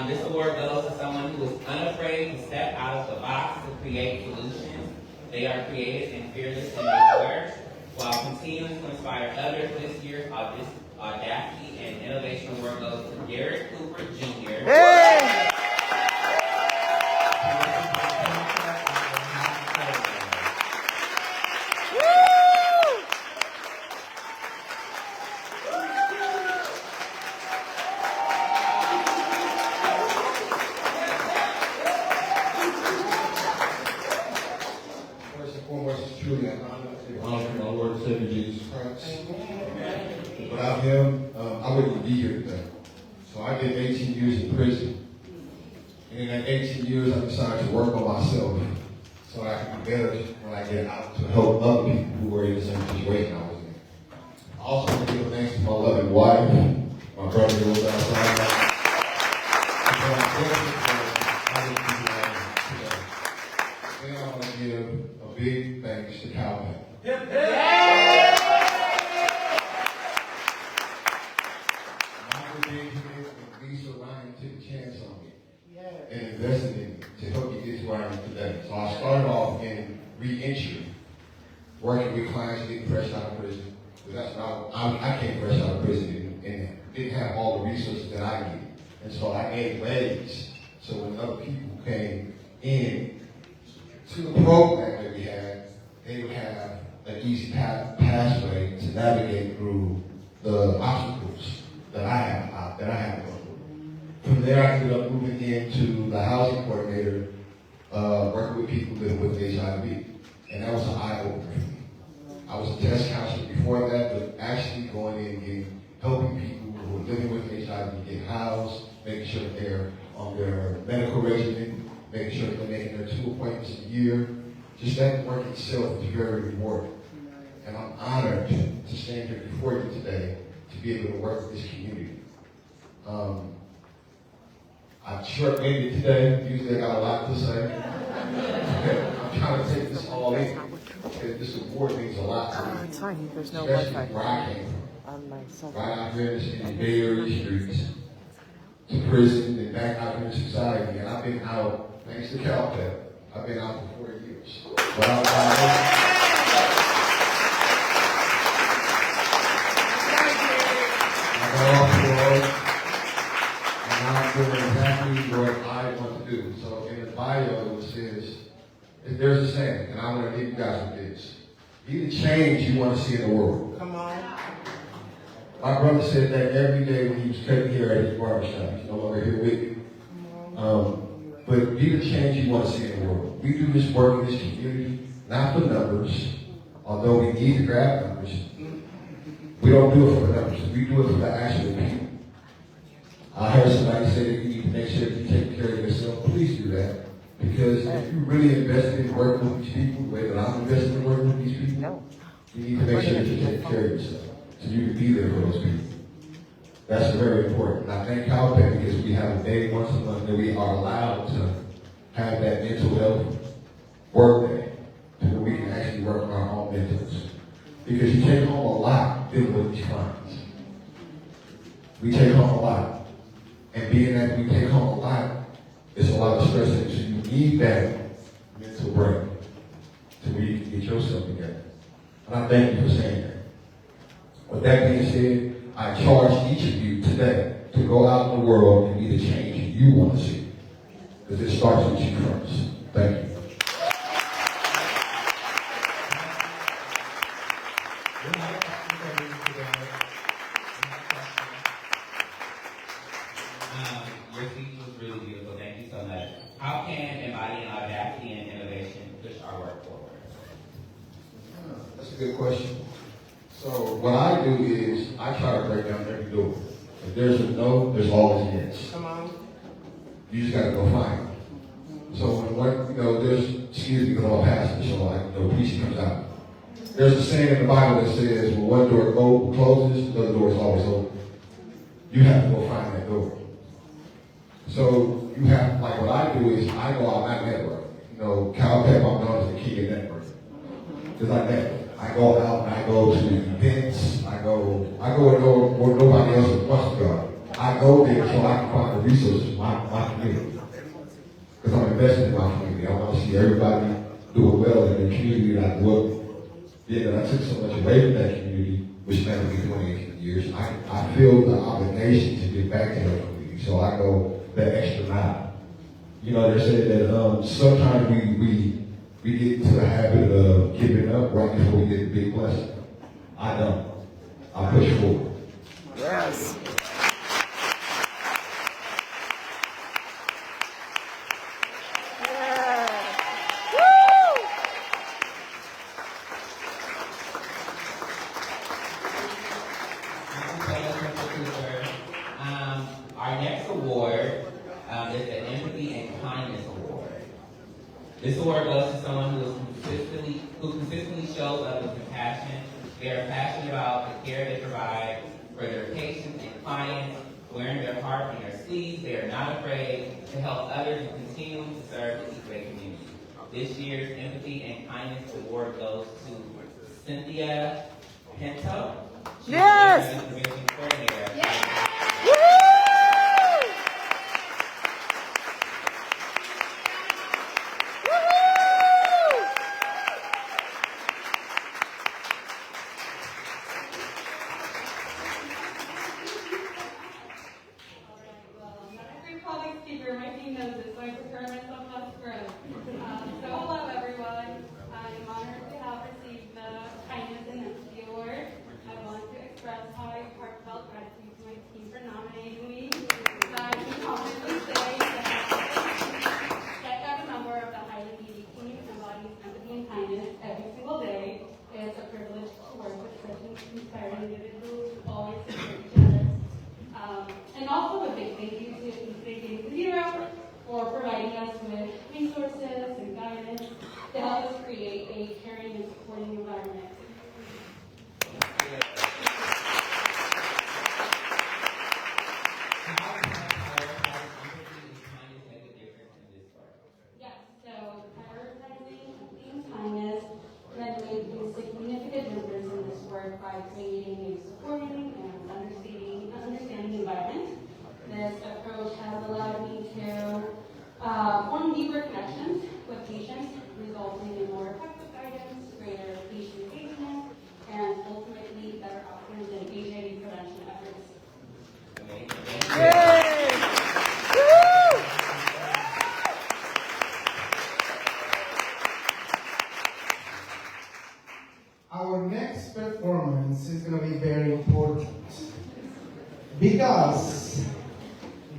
This award goes to someone who is unafraid to step out of the box to create solutions. They are creative and fearless in their work, while continuing to inspire others. This year's Audacity and Innovation Award goes to Garrett Cooper Jr. Hey! First and foremost, it's truly an honor for my Lord and Savior Jesus Christ. Without him, I wouldn't be here today. So I did 18 years in prison. And in that 18 years, I decided to work on myself so I could be better when I get out to help other people who were in the same situation I was in. I also want to give thanks to my loving wife, my brother who was outside. And I want to give a big thanks to Calvin. invested in to help you get to where I am today. So I started off in re-entry, working with clients getting fresh out of prison. Because that's what I came fresh out of prison and didn't have all the resources that I needed. And so I gave legs. So when other people came in to the program that we had, they would have an easy pathway to navigate through the obstacles that I have to go through. From there, I ended up moving into the housing coordinator, working with people living with HIV. And that was an eye-opener for me. I was a test counselor before that, but actually going in and helping people who are living with HIV get housed, making sure that they're on their medical regimen, making sure that they're making their 2 appointments a year. Just that work itself is very rewarding. And I'm honored to stand here before you today to be able to work with this community. I short-made it today. Usually I got a lot to say. I'm trying to take this all in. This award means a lot to me. It's fine. There's no Especially Wi-Fi where I came from. on my cell Right phone. out here in the Bay Area streets, to prison and back out here in society. And I've been out, thanks to CalTech, I've been out for 4 years. But I'm doing exactly what I want to do. So in the bio it says, there's a saying, and I want to leave you guys with this. Be the change you want to see in the world. Come on. My brother said that every day when he was cutting hair at his barbershop. He's no longer here with me. But be the change you want to see in the world. We do this work in this community, not for numbers, although we need to grab numbers. We don't do it for the numbers. We do it for the actual people. I heard somebody say that you need to make sure that you take care of yourself. Please do that. Because if you really invested in working with these people, the way that I'm invested in working with these people, you need to make sure that you take care of yourself so you can be there for those people. That's very important. And I thank CalPEC because we have a day once a month that we are allowed to have that mental health work day to where we can actually work on our own mentals. Because you take home a lot dealing with these clients. We take home a lot. And being that we take home a lot, it's a lot of stress. So you need that mental break to where you can get yourself together. And I thank you for saying that. With that being said, I charge each of you today to go out in the world and be the change you want to see. Because it starts with you first. Thank you. Your speech was really beautiful. Thank you so much. How can embodying audacity and innovation push our work forward? That's a good question. So what I do is I try to break down every door. If there's a no, there's always a yes. Come on. You just gotta go find it. So when there's, excuse me, because I'm a pastor, so preaching comes out. There's a saying in the Bible that says, when one door closes, the other door is always open. You have to go find that door. So you have, like what I do is I go out and I network. CalPEC, I'm known as the king of network. Because I network. I go out and I go to events. I go where nobody else wants to go. I go there so I can find the resources for my community. Because I'm invested in my community. I want to see everybody doing well in the community that I grew up in. I took so much away from that community, which never been 28 years. I feel the obligation to get back to that community. So I go that extra mile. They say that sometimes we get into the habit of giving up right before we get the big blessing. I don't. I push forward. Yes. Our next award is the Empathy and Kindness Award. This award goes to someone who consistently shows up with compassion. They are passionate about the care they provide for their patients and clients, wearing their heart on their sleeves. They are not afraid to help others and continue to serve the East Bay community. This year's Empathy and Kindness Award goes to Cynthia Pinto. She's Yes! the Information Coordinator. Woo! Cynthia, thank you so much for being here. This award goes to someone who consistently shows up with compassion. They are passionate about the care they provide for their patients and clients, wearing their heart on their sleeves. They are not afraid to help others and continue to serve the East Bay community. This year's Empathy and Kindness Award goes to Cynthia Pinto. Yes! speaker, my team knows this, so I prepare myself less for it. So hello everyone. I'm honored to have received the Kindness and Empathy Award. I want to express my heartfelt gratitude to my team for nominating me. I can confidently say that as a member of the highly needy team embodies empathy and kindness every single day. It's a privilege to work with such inspiring individuals who always support each other. And also a big thank you to East Bay Zero for providing us with resources and guidance to help us create a caring and supporting environment. Yes, so prioritizing empathy and kindness can make a significant difference in this work by creating a supporting and understanding environment. This approach has allowed me to form deeper connections with patients, resulting in more effective guidance, greater patient engagement, and ultimately better outcomes in HIV prevention efforts. Our next performance is going to be very important because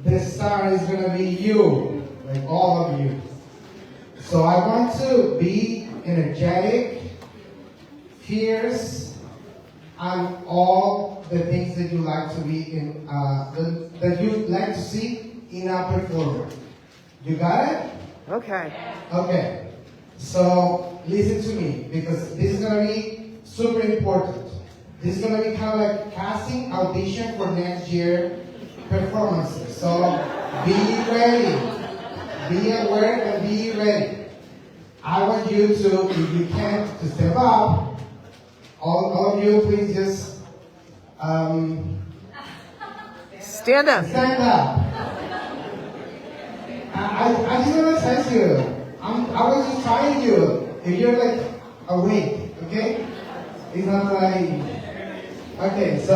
the star is going to be you, like all of you. So I want to be energetic, fierce, and all the things that you like to be in, that you like to see in a performer. You got it? Okay. Okay. So listen to me because this is going to be super important. This is going to be kind of like casting audition for next year performances. So be ready. Be aware and be ready. I want you to, if you can, to step up. All of you, please just stand up. Stand up. I just want to test you. I was just trying you. If you're like awake, okay? It's not like, okay, so,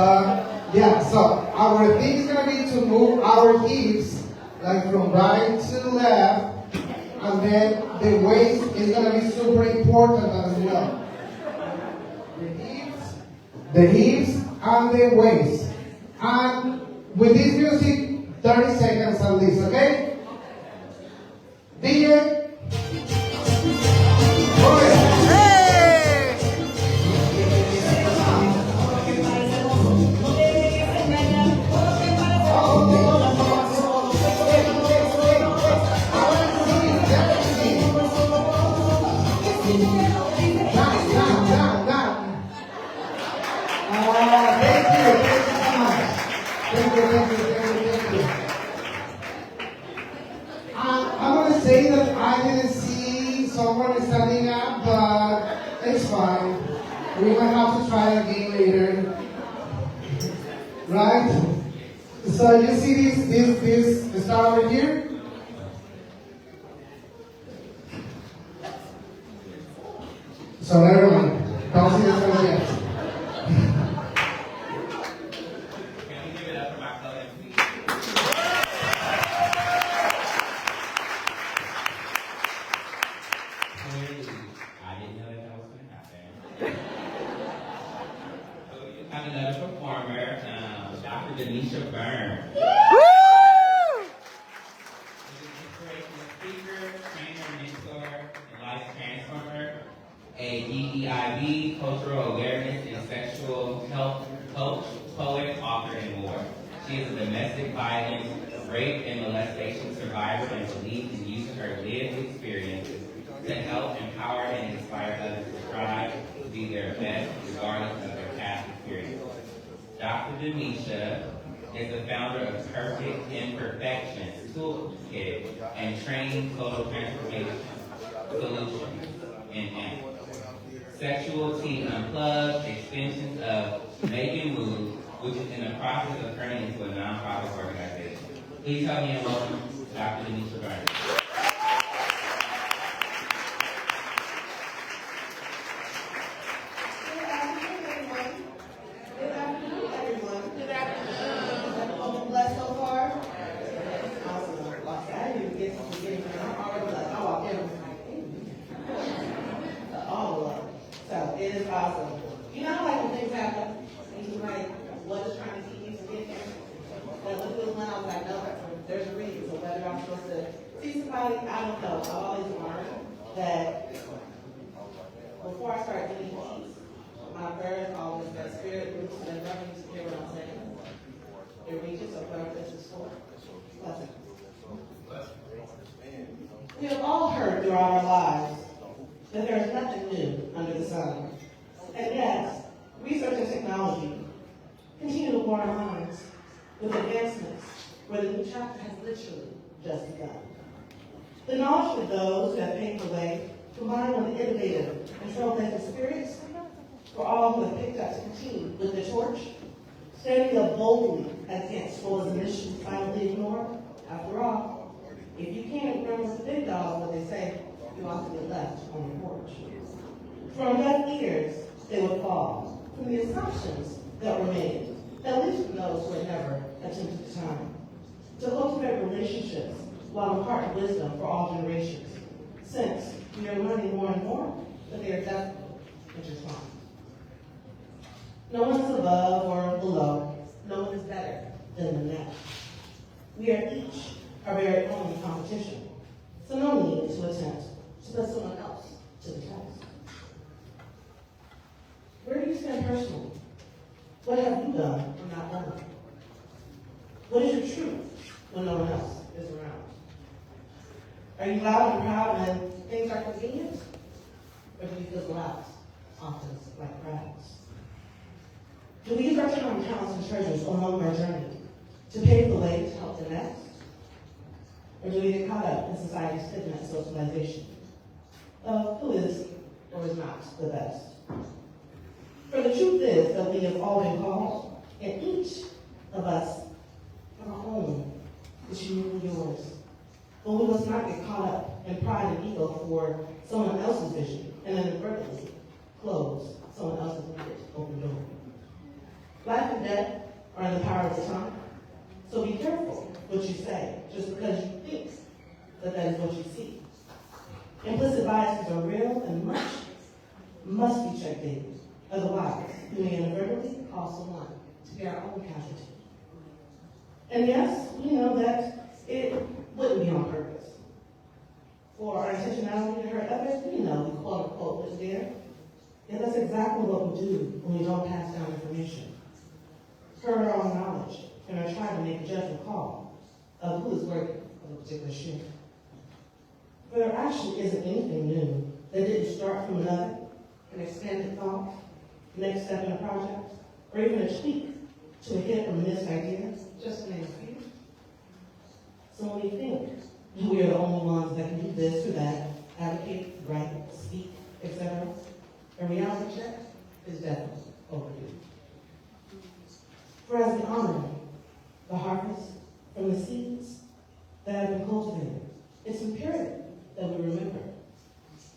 yeah, so our thing is gonna be to move our hips like from right to left, and then the waist is gonna be super important as well. The hips and the waist. And with this music, 30 seconds at least, okay? DJ. I want to say that I didn't see someone standing up, but it's fine. We might have to try again later. Right? So you see this star over here? So never mind. Don't see this one yet. Can we give it up for my co-MC? Clearly, I didn't know that was going to happen. So we have another performer, Dr. Denisha Byrne. Speaker, trainer, mentor, and life transformer, a DEIB, cultural awareness and sexual health coach, poet, author, and more. She is a domestic violence, rape, and molestation survivor and believes in using her lived experiences to help empower and inspire others to strive to be their best regardless of their past experience. Dr. Denisha is the founder of Perfect Imperfections Toolkit and Training Total Transformation Solutions in AMP. Sexuality Unplugged, extensions of Making Moves, which is in the process of turning into a nonprofit organization. Please help me and welcome Dr. Denisha Byrne. Blessed so far? Awesome. See somebody, I don't know, I've always learned that before I start doing these, my prayer is always that spirit roots and learning to hear what I'm saying. It reaches of whatever this is for. Blessings. We have all heard throughout our lives that there is nothing new under the sun. And yes, research and technology continue to blow our minds with advancements where the new chapter has literally just begun. The knowledge of those who have paved the way, combined with the innovative and trailblazing spirits, for all who have picked up to continue with the torch, standing up boldly against what was initially silently ignored. After all, if you can't remember the big dogs, what they say, you ought to get left on the porch. From deaf ears, they would fall, from the assumptions that were made, at least from those who had never attempted to time, to cultivate relationships while imparting wisdom for all generations, since we are learning more and more that they are definitely intertwined. No one is above or below. No one is better than the next. We are each our very own competition, so no need to attempt to put someone else to the test. Where do you stand personally? What have you done or not done? What is your truth when no one else is around? Are you loud and proud when things are convenient? Or do you feel loud, often like crowds? Do we use our time, talents, and treasures along our journey to pave the way to help the next? Or do we get caught up in society's stigma and socialization of who is or is not the best? For the truth is that we have all been called, and each of us have our own is uniquely yours. But we must not get caught up in pride and ego for someone else's vision and inadvertently close someone else's open door. Life and death are in the power of the tongue, so be careful what you say just because you think that that is what you see. Implicit biases are real and much must be checked daily. Otherwise, you may inadvertently cause someone to be our own casualty. And yes, we know that it wouldn't be on purpose. For our intentionality to hurt others, we know we quote unquote was there. And that's exactly what we do when we don't pass down information. Hurt our own knowledge and are trying to make a judgment call of who is worthy of a particular share. But there actually isn't anything new that didn't start from another, an expanded thought, next step in a project, or even a tweak to a hit or miss idea, just to name a few. So when we think we are the only ones that can do this or that, advocate, write, speak, etc., a reality check is definitely overdue. For as we honor the harvest from the seeds that have been cultivated, it's imperative that we remember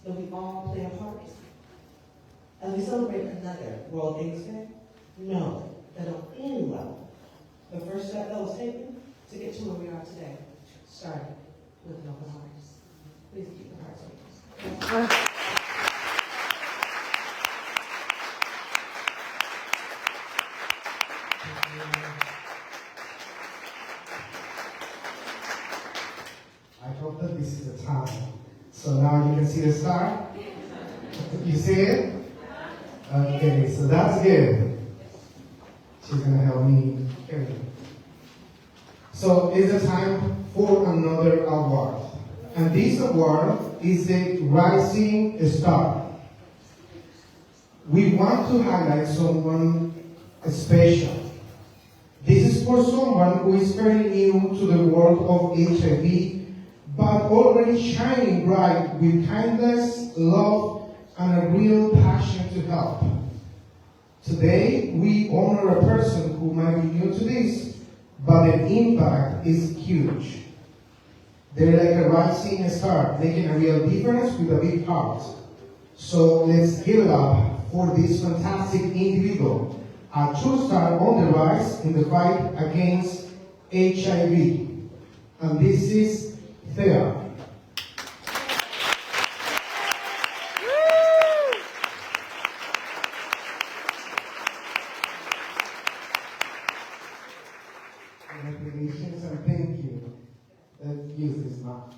that we all play a part. As we celebrate another World AIDS Day, know that on any level, the first step that was taken to get to where we are today started with an open heart. Please keep the hearts open. I hope that this is the time. So now you can see the star. You see it? Okay, so that's good. She's going to help me carry it. So it's the time for another award. And this award is the Rising Star. We want to highlight someone special. This is for someone who is very new to the world of HIV, but already shining bright with kindness, love, and a real passion to help. Today, we honor a person who might be new to this, but the impact is huge. They're like a rising star, making a real difference with a big heart. So let's give it up for this fantastic individual, a true star on the rise in the fight against HIV. And this is Thea. Congratulations and thank you. Let's use this mark.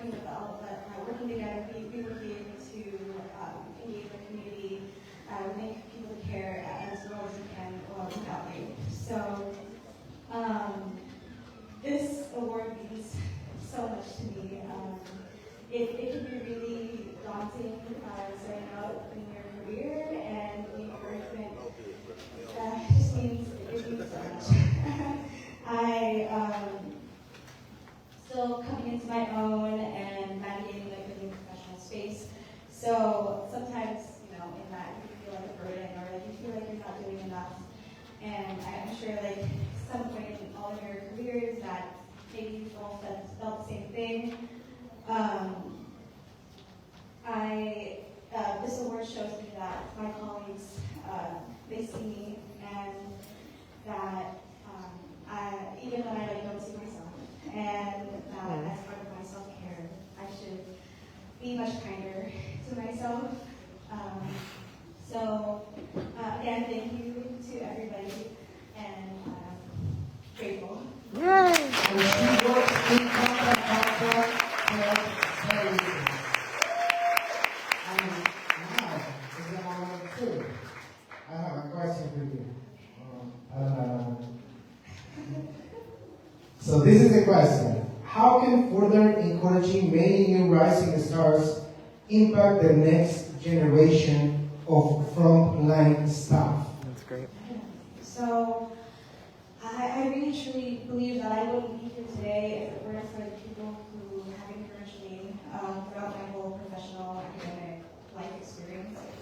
working with all of us, working together, we would be able to engage the community, make people care as well as we can without you. So this award means so much to me. It can be really daunting starting out in your career, and the encouragement just means it means so much. I still coming into my own and navigating like a new professional space. So sometimes, you know, in that you feel like a burden or like you feel like you're not doing enough. And I'm sure like some point in all of your careers that maybe you've all felt the same thing. This award shows me that my colleagues, they see me, and that even when I don't see myself, and that as part of my self-care, I should be much kinder to myself. So again, thank you to everybody, and grateful. And she works in Health Services. And now is the moment too. I have a question for you. So this is the question. How can further encouraging many new rising stars impact the next generation of frontline staff? That's great. So I really truly believe that I wouldn't be here today if it weren't for the people who have encouraged me throughout my whole professional academic life experiences.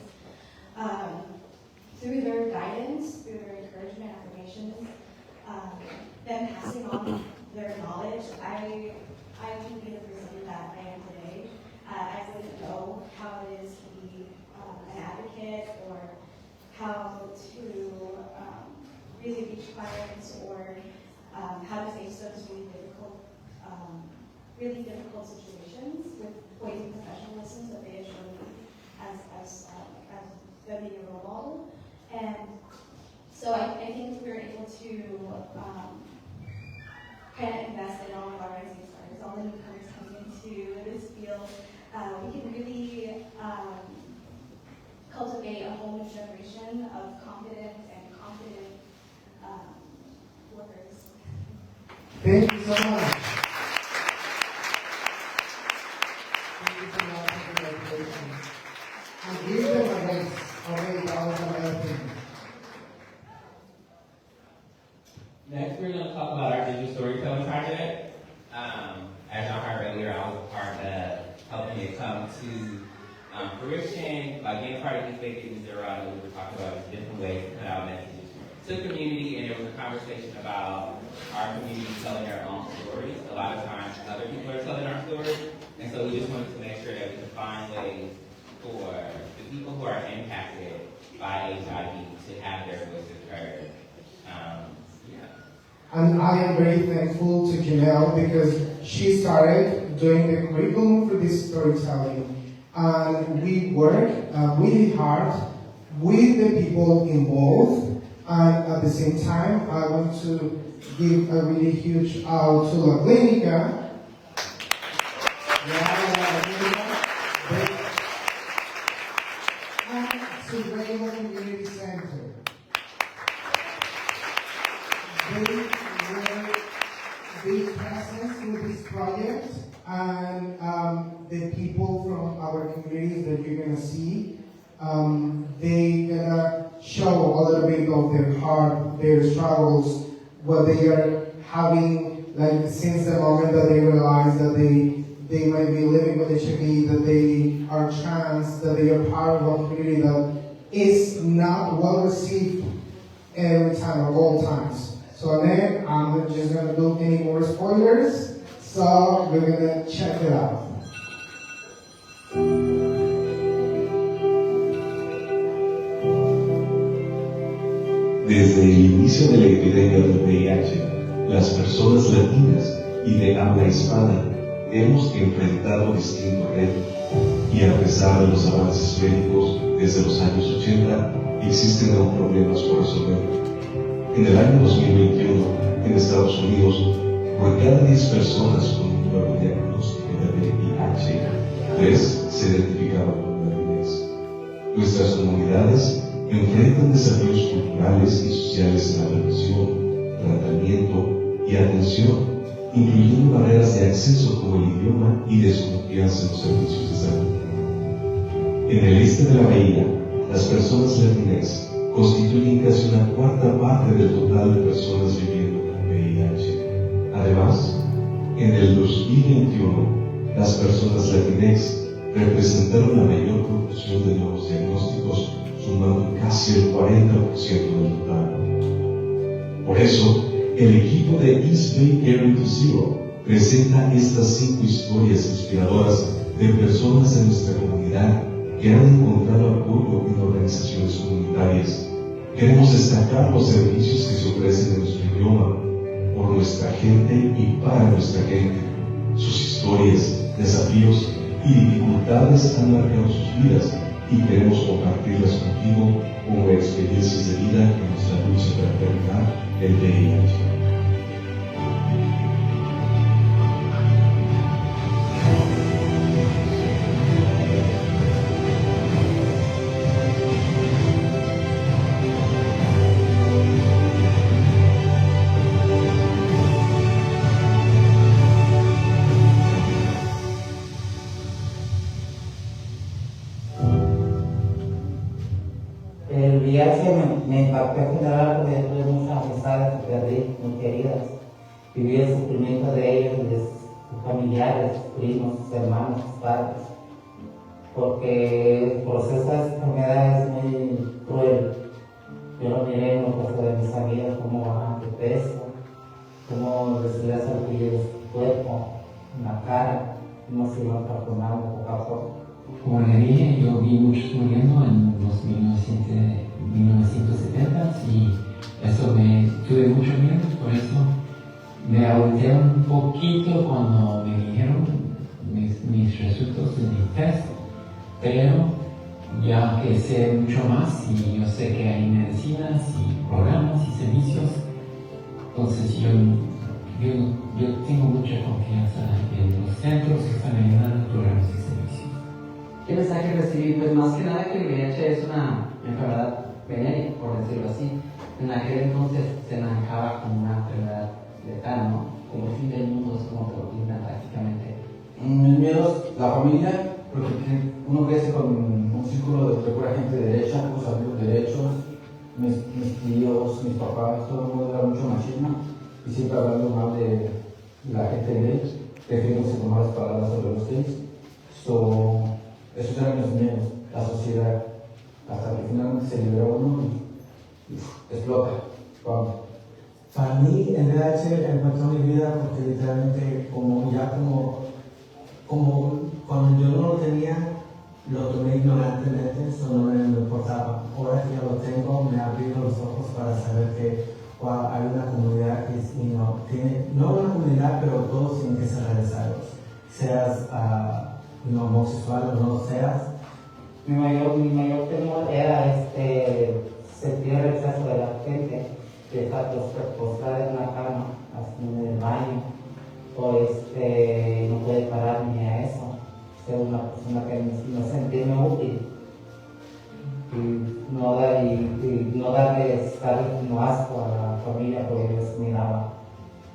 Through their guidance, through their encouragement, affirmations, them passing on their knowledge, I wouldn't be the person that I am today. I wouldn't know how it is to be an advocate, or how to really reach clients, or how to face those really difficult situations with pointing professionalism that they have shown me as them being a role model. And so I think we're able to kind of invest in all of our rising stars, all the newcomers coming into this field. We can really cultivate a whole new generation of confident workers. Thank you so much. Thank you so much for the invitation. And give them a raise of $8,000. Next, we're going to talk about our digital storytelling project. As y'all heard earlier, I was a part of helping it come to fruition. By being part of the Fake News Zero, we were talking about different ways to put out messages to the community, and there was a conversation about our community telling their own stories. A lot of times, other people are telling our stories, and so we just wanted to make sure that we could find ways for the people who are impacted by HIV to have their voices heard. And I am very thankful to Janelle because she started doing the curriculum for this storytelling. And we work really hard with the people involved. And at the same time, I want to give a really huge out to La Clínica. And to Rainbow Community Center. They were big presence with this project, and the people from our communities that you're gonna see, they gonna show a little bit of their heart, their struggles, what they are having, like since the moment that they realize that they might be living with HIV, that they are trans, that they are part of a community that is not well received every time, at all times. So then, I'm not just gonna do any more spoilers, so we're gonna check it out. Desde el inicio de la epidemia del VIH, las personas latinas y de habla hispana hemos enfrentado distintos retos, y a pesar de los avances médicos desde los años 80, existen aún problemas por resolver. En el año 2021, en Estados Unidos, por cada 10 personas con un nuevo diagnóstico de VIH, 3 se identificaban con Latinx. Nuestras comunidades enfrentan desafíos culturales y sociales en la prevención, tratamiento y atención, incluyendo barreras de acceso como el idioma y desconfianza en los servicios de salud. En el este de la bahía, las personas Latinx constituyen casi una cuarta parte del total de personas viviendo con VIH. Además, en el 2021, las personas Latinx representaron la mayor proporción de nuevos diagnósticos, sumando casi el 40% del total. Por eso, el equipo de East Bay Area to Zero presenta estas 5 historias inspiradoras de personas de nuestra comunidad que han encontrado apoyo en organizaciones comunitarias. Queremos destacar los servicios que se ofrecen en nuestro idioma, por nuestra gente y para nuestra gente. Sus historias, desafíos y dificultades han marcado sus vidas y queremos compartirlas contigo como experiencias de vida en nuestra lucha para erradicar el VIH. El VIH me impactó en general porque yo tuve muchas amistades que perdí, muy queridas. Viví el sufrimiento de ellos, de sus familiares, primos, hermanos, padres. Porque el proceso de esta enfermedad es muy cruel. Yo lo miré en el caso de mis amigas, cómo bajan de peso, cómo les da salpillo de su cuerpo, en la cara, cómo se iban transformando poco a poco. Como le dije, yo vi muchos muriendo en los 1970 y eso tuve mucho miedo, por eso me aguanté un poquito cuando me dijeron mis resultados de mi test, pero ya que sé mucho más y yo sé que hay medicinas y programas y servicios, entonces yo tengo mucha confianza en los centros que están ayudando programas y servicios. ¿Qué mensaje recibí? Pues más que nada que el VIH es una enfermedad venérea, por decirlo así. En aquel entonces se manejaba como una enfermedad letal, ¿no? Como el fin del mundo, es como te lo pintan prácticamente. Mis miedos, la familia, porque uno crece con un círculo de pura gente derecha, pues amigos derechos, mis tíos, mis papás, todo el mundo era mucho machismo y siempre hablando mal de la gente gay, refiriéndose con malas palabras sobre los gays. Esos eran mis miedos, la sociedad, hasta que finalmente se liberó uno y explota. Vamos. Para mí el VIH encontró mi vida porque literalmente como cuando yo no lo tenía, lo tomé ignorantemente, eso no me importaba. Ahora que ya lo tengo, me ha abrido los ojos para saber que hay una comunidad que tiene, no una comunidad, pero todos tienen que ser realizados. Seas homosexual o no lo seas. Mi mayor temor era sentir el rechazo de la gente, que está postrada en una cama, así en el baño, o no puede parar ni a eso, ser una persona que no sentirme útil, y no darle estar como asco a la familia porque les miraba,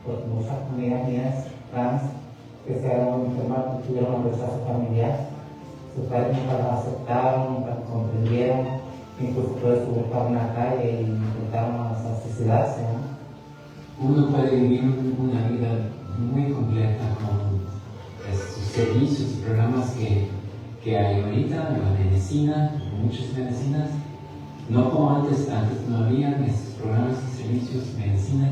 porque muchas familias mías trans que se han enfermado tuvieron un rechazo familiar. Sus padres nunca los aceptaron, nunca los comprendieron, incluso por eso buscaron una calle y intentaron suicidarse, ¿no? Uno puede vivir una vida muy completa con sus servicios y programas que hay ahorita, la medicina, muchas medicinas, no como antes no había estos programas y servicios, medicina,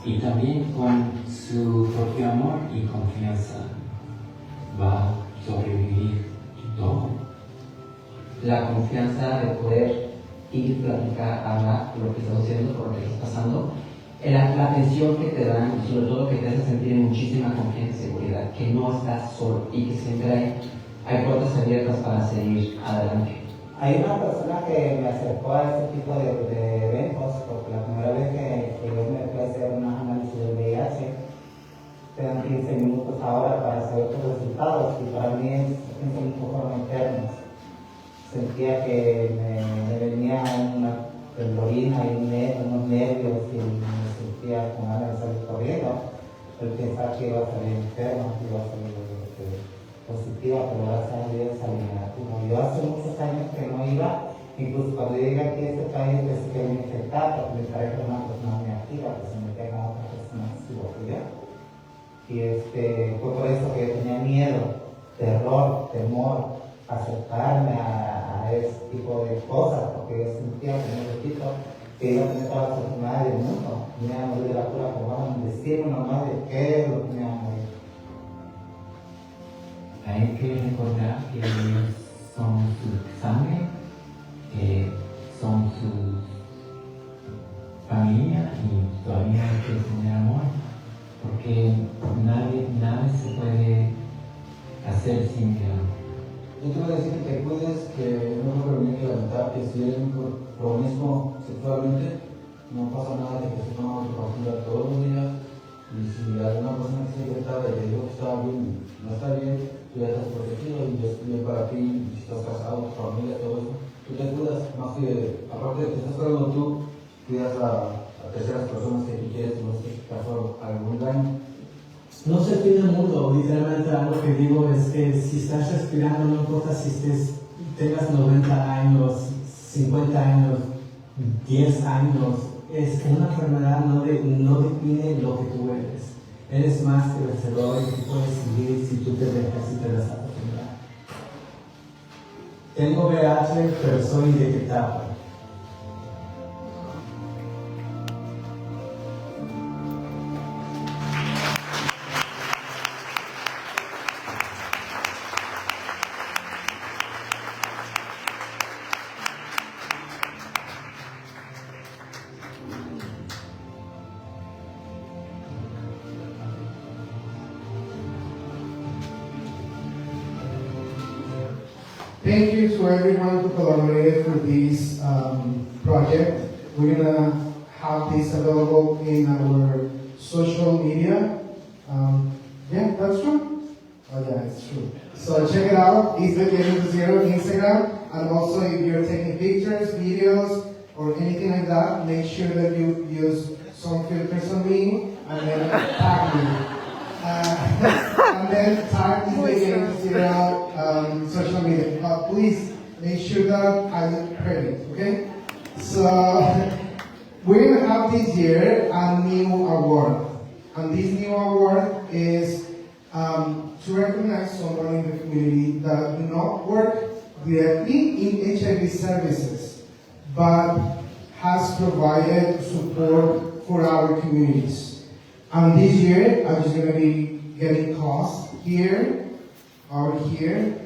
y también con su propio amor y confianza va a sobrevivir todo. La confianza de poder ir, platicar, hablar lo que estás haciendo, por lo que estás pasando, la atención que te dan y sobre todo que te hace sentir muchísima confianza y seguridad, que no estás solo y que siempre hay puertas abiertas para seguir adelante. Hay una persona que me acercó a este tipo de eventos, porque la primera vez que yo me fui a hacer un análisis del VIH, te dan 15 minutos ahora para saber tus resultados, y para mí esos 15 minutos fueron eternos. Sentía que me venía una temblorina y unos nervios y me sentía con ganas de salir corriendo. El pensar que iba a salir enferma, que iba a salir positiva, pero gracias a Dios salí negativo. Yo hace muchos años que no iba, incluso cuando llegué aquí a este país pensé que me infectaba, porque mi pareja era una persona muy activa, que se metía con otras personas igual que yo. Y fue por eso que yo tenía miedo, terror, temor, acercarme a ese tipo de cosas, porque yo sentía, como repito, que iba a tener todas las enfermedades del mundo. Me iba a morir de la cura, como van a decirme nomás de qué es lo que me iba a morir. Hay que recordar que ellos son su sangre, son su familia, y todavía hay que tener amor, porque nada se puede hacer sin el amor. Yo te voy a decir que te cuides, que no me prevenir que lamentar, que si eres un promiscuo sexualmente, no pasa nada de que estés tomando tu pastilla todos los días, y si alguna persona que se infecta de que dijo que estaba bien, no está bien, tú ya estás protegido y es bien para ti, y si estás casado, tu familia, todo eso, tú te cuidas, más que, aparte de que te estás cuidando tú, cuidas a terceras personas que tú quieres, no sé si pasó algún daño. No se fin del mundo, literalmente algo que digo es que si estás respirando, no importa si tengas 90 años, 50 años, 10 años, es una enfermedad, no define lo que tú eres. Eres más que vencedor y tú puedes seguir si tú te dejas y te das la oportunidad. Tengo VIH, pero soy indetectable. Thank you to everyone who collaborated for this project. We're gonna have this available in our social media. Yeah, that's true? Oh yeah, it's true. So check it out, It's Beginning to Zero Instagram, and also if you're taking pictures, videos, or anything like that, make sure that you use some filters on me, and then tag me. And then tag It's Beginning to Zero social media. But please make sure that I get credit, okay? So we're gonna have this year a new award. And this new award is to recognize someone in the community that do not work directly in HIV services, but has provided support for our communities. And this year, I'm just gonna be getting calls here, or here.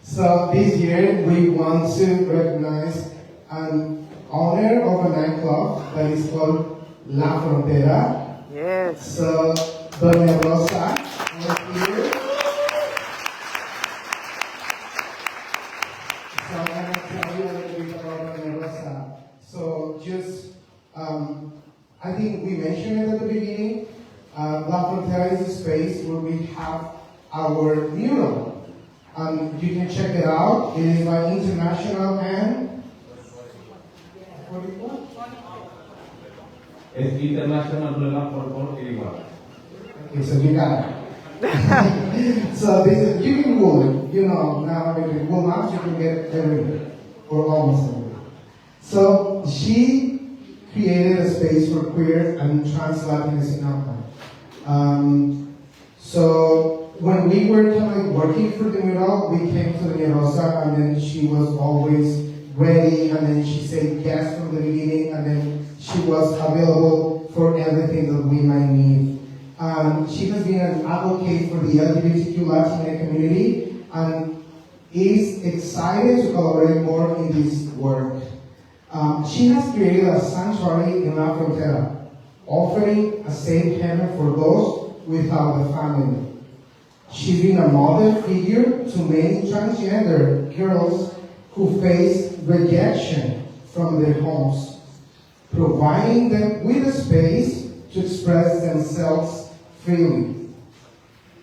So this year, we want to recognize an owner of a nightclub that is called La Frontera. Yes. So, Doña Rosa was here. So I'm going to tell you a little bit about Doña Rosa. So just, I think we mentioned it at the beginning. La Frontera is a space where we have our mural. And you can check it out. It is by International and... Es International Program for EBWAD. Okay, so you got it. So this is, you can Google it. You know, now with Google Maps, you can get everywhere, or almost everywhere. So she created a space for queer and trans Latinos in Oakland. So when we were kind of like working for the mural, we came to the Rosa, and then she was always ready, and then she said yes from the beginning, and then she was available for everything that we might need. She has been an advocate for the LGBTQ Latina community and is excited to collaborate more in this work. She has created a sanctuary in La Frontera, offering a safe haven for those without a family. She's been a model figure to many transgender girls who face rejection from their homes, providing them with a space to express themselves freely.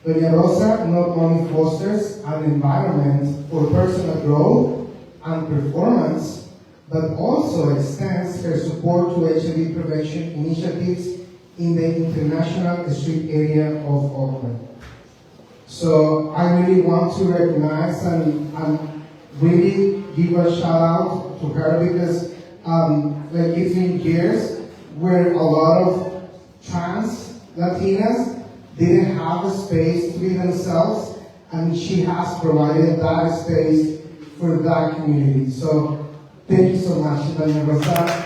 Doña Rosa not only fosters an environment for personal growth and performance, but also extends her support to HIV prevention initiatives in the international street area of Oakland. So I really want to recognize and really give a shout out to her because like it's been years where a lot of trans Latinas didn't have a space to be themselves, and she has provided that space for that community. So thank you so much, Doña Rosa.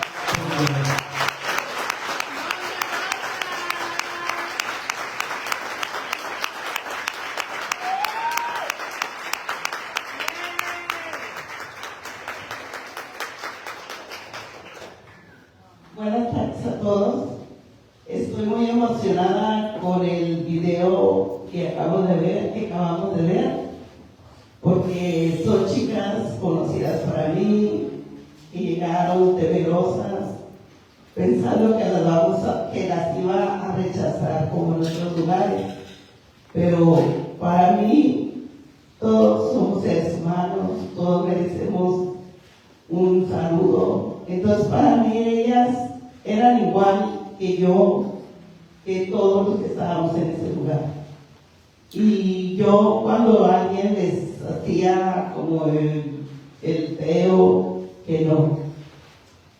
Buenas tardes a todos. Estoy muy emocionada con el video que acabamos de ver, porque son chicas conocidas para mí, que llegaron temerosas, pensando que las iba a rechazar como en otros lugares. Pero para mí, todos somos seres humanos, todos merecemos un saludo. Entonces para mí ellas eran igual que yo, que todos los que estábamos en ese lugar. Y yo cuando alguien les hacía como el feo, que no,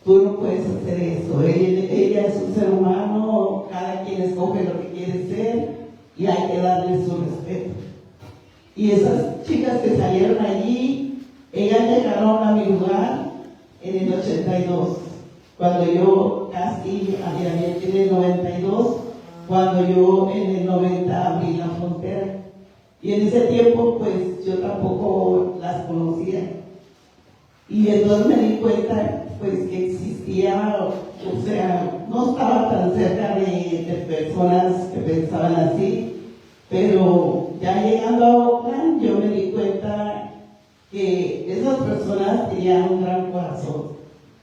tú no puedes hacer eso, ella es un ser humano, cada quien escoge lo que quiere ser y hay que darle su respeto. Y esas chicas que salieron allí, ellas llegaron a mi lugar en el 82, cuando yo casi había en el 92, cuando yo en el 90 abrí la frontera. Y en ese tiempo, pues yo tampoco las conocía. Y entonces me di cuenta, pues que existía, o sea, no estaba tan cerca de personas que pensaban así, pero ya llegando a Oakland, yo me di cuenta que esas personas tenían un gran corazón.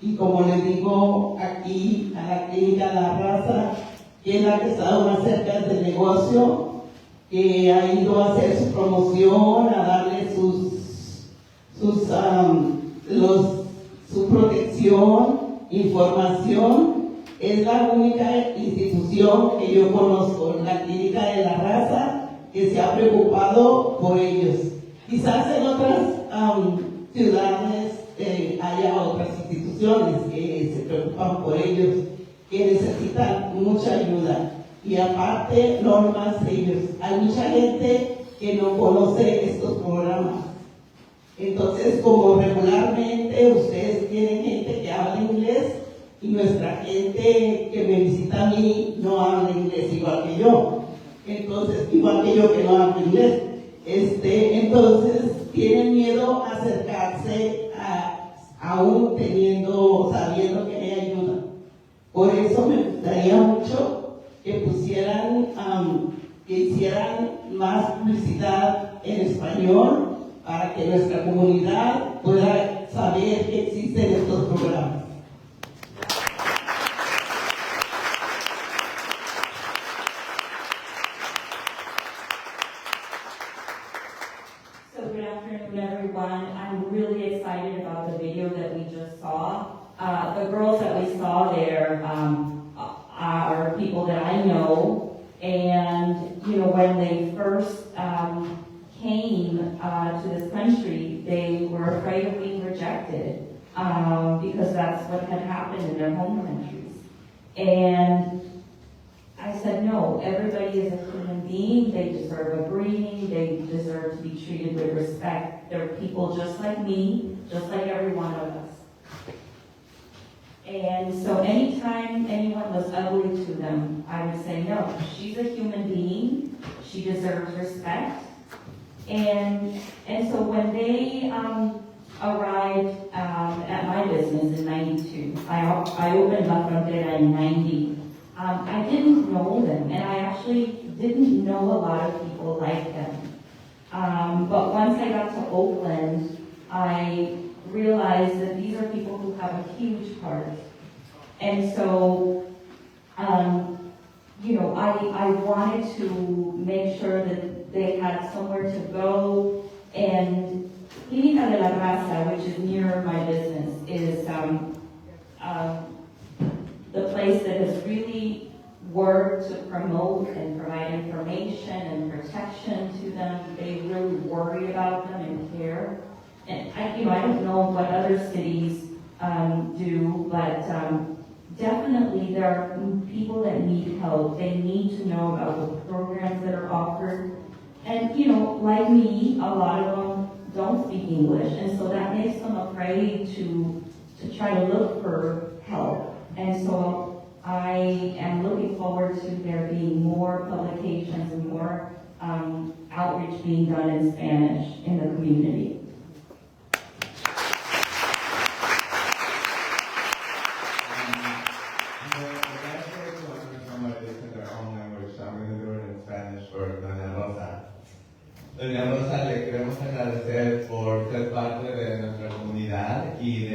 Y como les digo aquí a la clínica La Raza, que es la que está más cerca del negocio, que ha ido a hacer su promoción, a darle su protección, información, es la única institución que yo conozco, la clínica de La Raza, que se ha preocupado por ellos. Quizás en otras ciudades haya otras instituciones que se preocupan por ellos, que necesitan mucha ayuda. Y aparte, no nomás ellos, hay mucha gente que no conoce estos programas. Entonces, como regularmente ustedes tienen gente que habla inglés y nuestra gente que me visita a mí no habla inglés igual que yo. Entonces, igual que yo que no hablo inglés. Entonces, tienen miedo a acercarse aún sabiendo que hay ayuda. Por eso me gustaría mucho que pusieran, que hicieran más publicidad en español para que nuestra comunidad pueda saber que existen estos programas. So good afternoon, everyone. I'm really excited about the video that we just saw. The girls that we saw there are people that I know, and you know, when they first came to this country, they were afraid of being rejected because that's what had happened in their home countries. And I said, no, everybody is a human being. They deserve a greeting. They deserve to be treated with respect. They're people just like me, just like every one of us. And so anytime anyone was ugly to them, I would say, no, she's a human being. She deserves respect. And so when they arrived at my business in 92, I opened La Frontera in 90. I didn't know them, and I actually didn't know a lot of people like them. But once I got to Oakland, I realized that these are people who have a huge heart. And so I wanted to make sure that they had somewhere to go. And Clínica de la Raza, which is near my business, is the place that has really worked to promote and provide information and protection to them. They really worry about them and care. And I don't know what other cities do, but definitely there are people that need help. They need to know about the programs that are offered. And like me, a lot of them don't speak English, and so that makes them afraid to try to look for help. And so I am looking forward to there being more publications and more outreach being done in Spanish in the community. Doña Rosa, le queremos agradecer por ser parte de nuestra comunidad y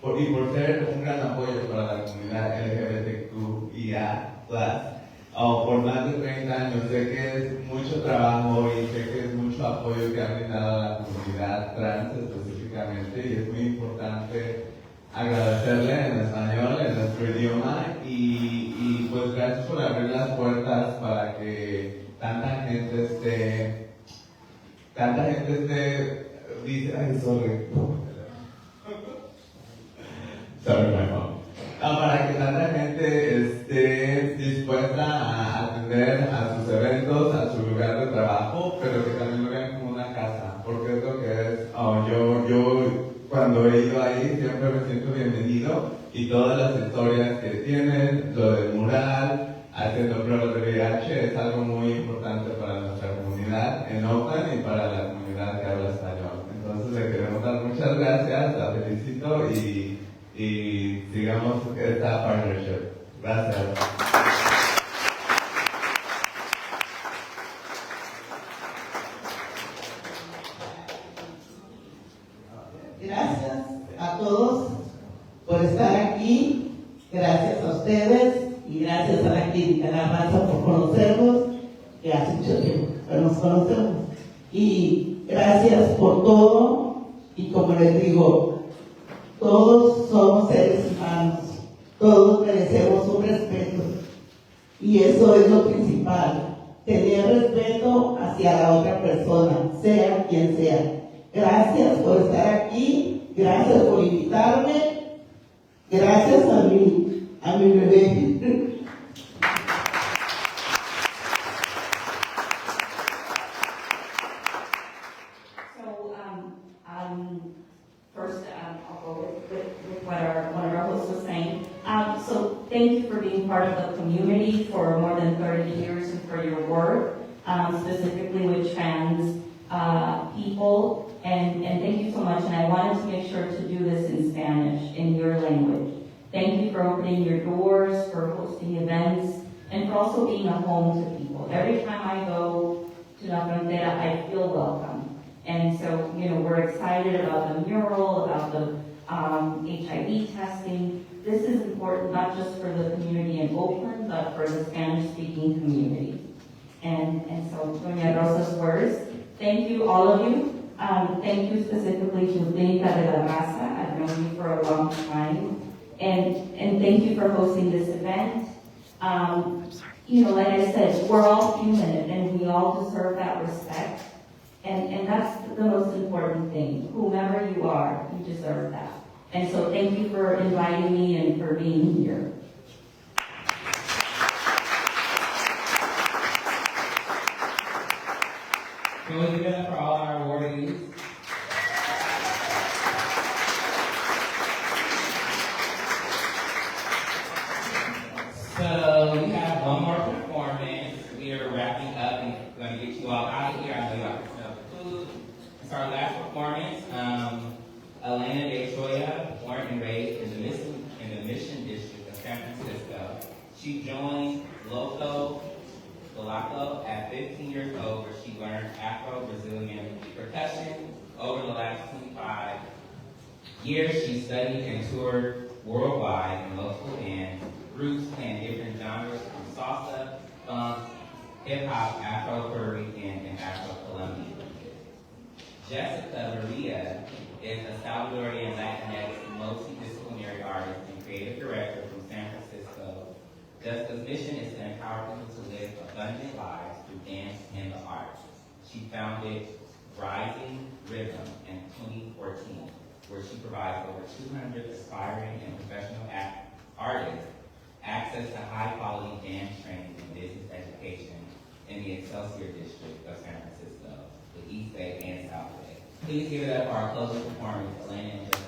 por ser un gran apoyo para la comunidad LGBTQIA+. Por más de 30 años, sé que es mucho trabajo y sé que es mucho apoyo que ha brindado a la comunidad trans específicamente, y es muy importante agradecerle en español, en nuestro idioma, y pues gracias por abrir las puertas para que tanta gente esté, dice, ay, sorry my mom. Para que tanta gente esté dispuesta a atender a sus eventos, a su lugar de trabajo, pero que también lo vean como una casa, porque es lo que es. Yo cuando he ido ahí siempre me siento bienvenido, y todas las historias que tienen, lo del mural, haciendo pruebas de VIH, es algo muy importante para nuestra comunidad en Oakland y para la comunidad que habla español. Entonces le queremos dar muchas gracias, la felicito y sigamos esta partnership. Gracias. Gracias a todos por estar aquí, gracias a ustedes y gracias a la Clínica de la Raza por conocernos, que hace mucho tiempo que nos conocemos. Y gracias por todo, y como les digo, todos somos seres humanos, todos merecemos un respeto, y eso es lo principal, tener respeto hacia la otra persona, sea quien sea. Gracias por estar aquí, gracias por invitarme, gracias a mi bebé. First, I'll go with what one of our hosts was saying. So thank you for being part of the community for more than 30 years and for your work, specifically with trans people. And thank you so much. And I wanted to make sure to do this in Spanish, in your language. Thank you for opening your doors, for hosting events, and for also being a home to people. Every time I go to La Frontera, I feel welcome. And so, we're excited about the mural, about the HIV testing. This is important not just for the community in Oakland, but for the Spanish-speaking community. And so, Doña Rosa's words, thank you, all of you. Thank you specifically to Clínica de la Raza. I've known you for a long time. And thank you for hosting this event. Like I said, we're all human and we all deserve that respect. And that's the most important thing. Whomever you are, you deserve that. And so thank you for inviting me and for being here. Can we give it up for all our awardees? So we have one more performance. We are wrapping up and going to get you all out of here. I know you all can smell the food. It's our last performance. Elena De Troya, born and raised in the Mission District of San Francisco. She joined Loco Bolaco at 15 years old, where she learned Afro-Brazilian percussion. Over the last 25 years, she studied and toured worldwide in local bands, groups playing different genres from salsa, funk, hip hop, Afro-Puerto Rican, and Afro-Colombian. Jessica Maria is a Salvadorian Latinx multidisciplinary artist and creative director from San Francisco. Jessica's mission is to empower people to live abundant lives through dance and the arts. She founded Rising Rhythm in 2014, where she provides over 200 aspiring and professional artists access to high-quality dance training and business education in the Excelsior District of San Francisco, the East Bay and South Bay. Please give it up for our closing performers, Elena and Jessica.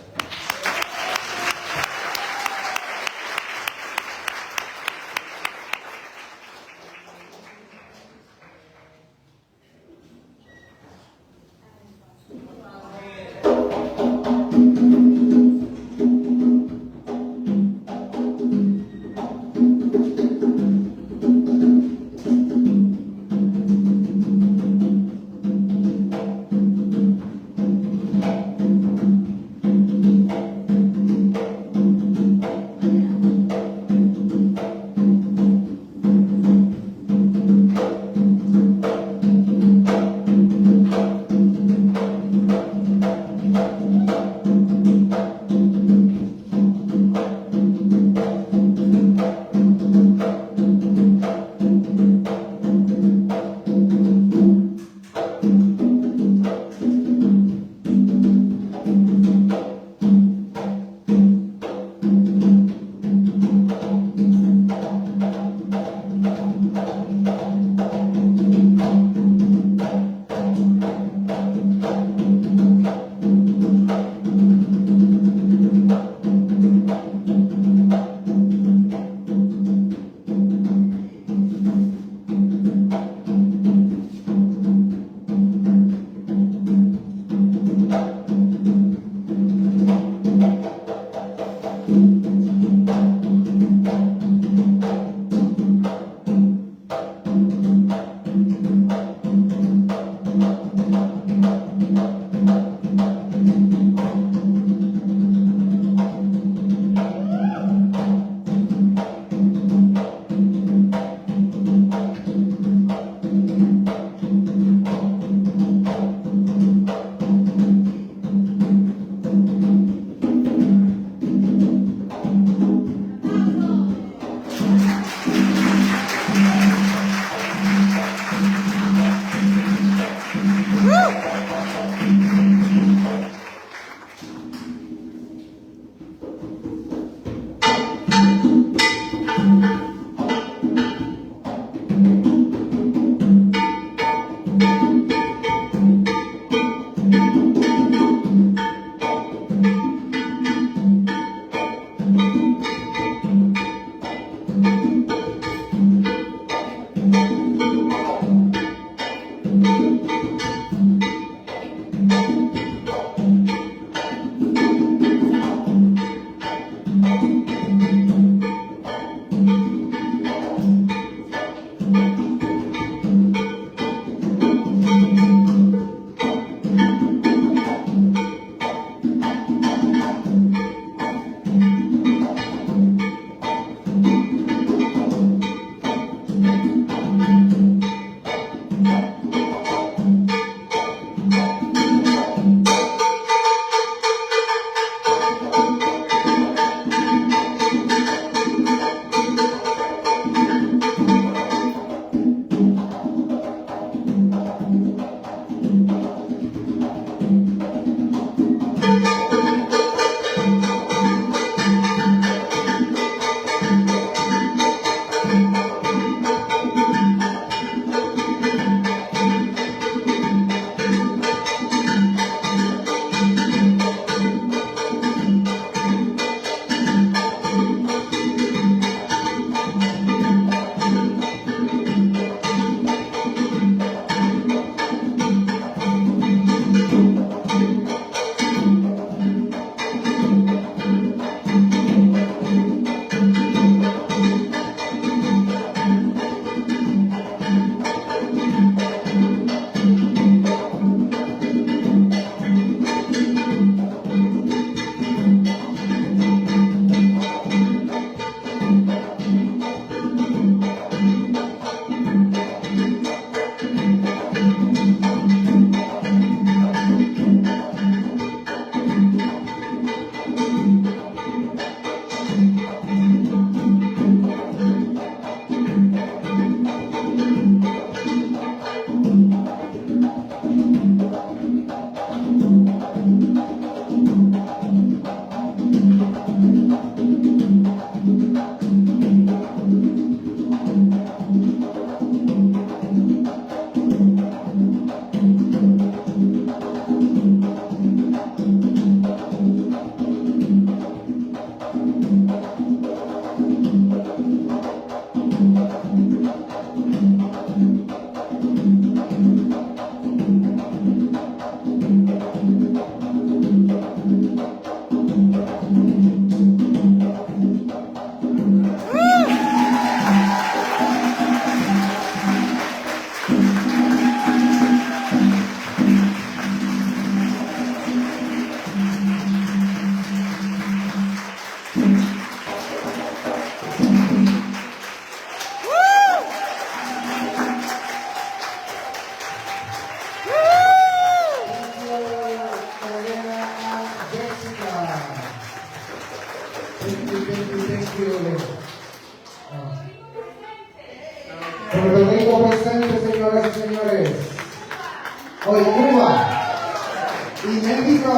y México.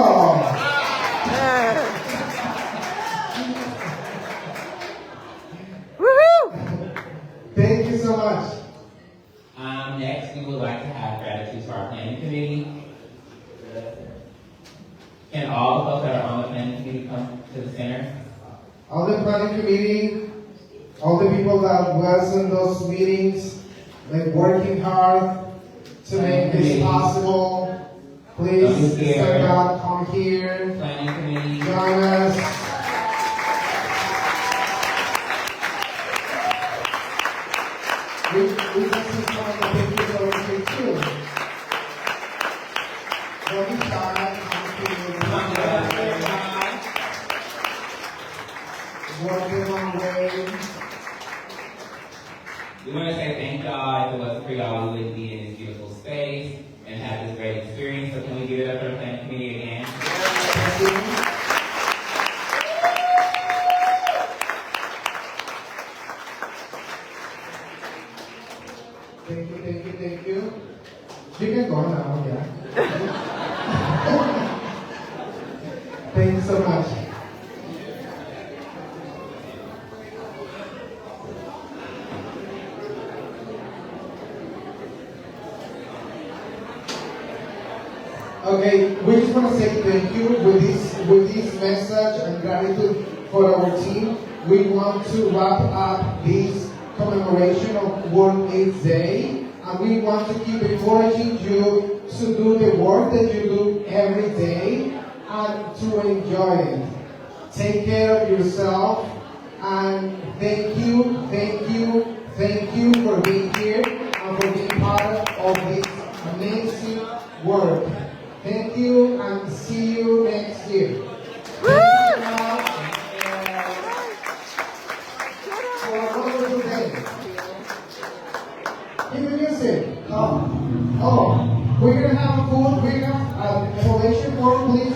Thank you so much. Next, we would like to have gratitude to our planning committee. Can all the folks that are on the planning committee come to the center? All the planning committee, all the people that was in those meetings, like working hard to make this possible. Please step up, come here, planning committee, join us. We can see some of the pictures over here too. Don't be shy, come here. Working on way. We want to say thank y'all. If it wasn't for y'all, we wouldn't be in this beautiful space and have this great experience. So can we give it up for the planning committee again? Thank you, thank you, thank you. You can go now, yeah. Thank you so much. Okay, we just want to say thank you with this message and gratitude for our team. We want to wrap up this commemoration of World AIDS Day, and we want to keep encouraging you to do the work that you do every day and to enjoy it. Take care of yourself, and thank you for being here and for being part of this amazing work. Thank you, and see you next year. Give me music. Oh, we're gonna have a food. We're gonna have a collation board, please.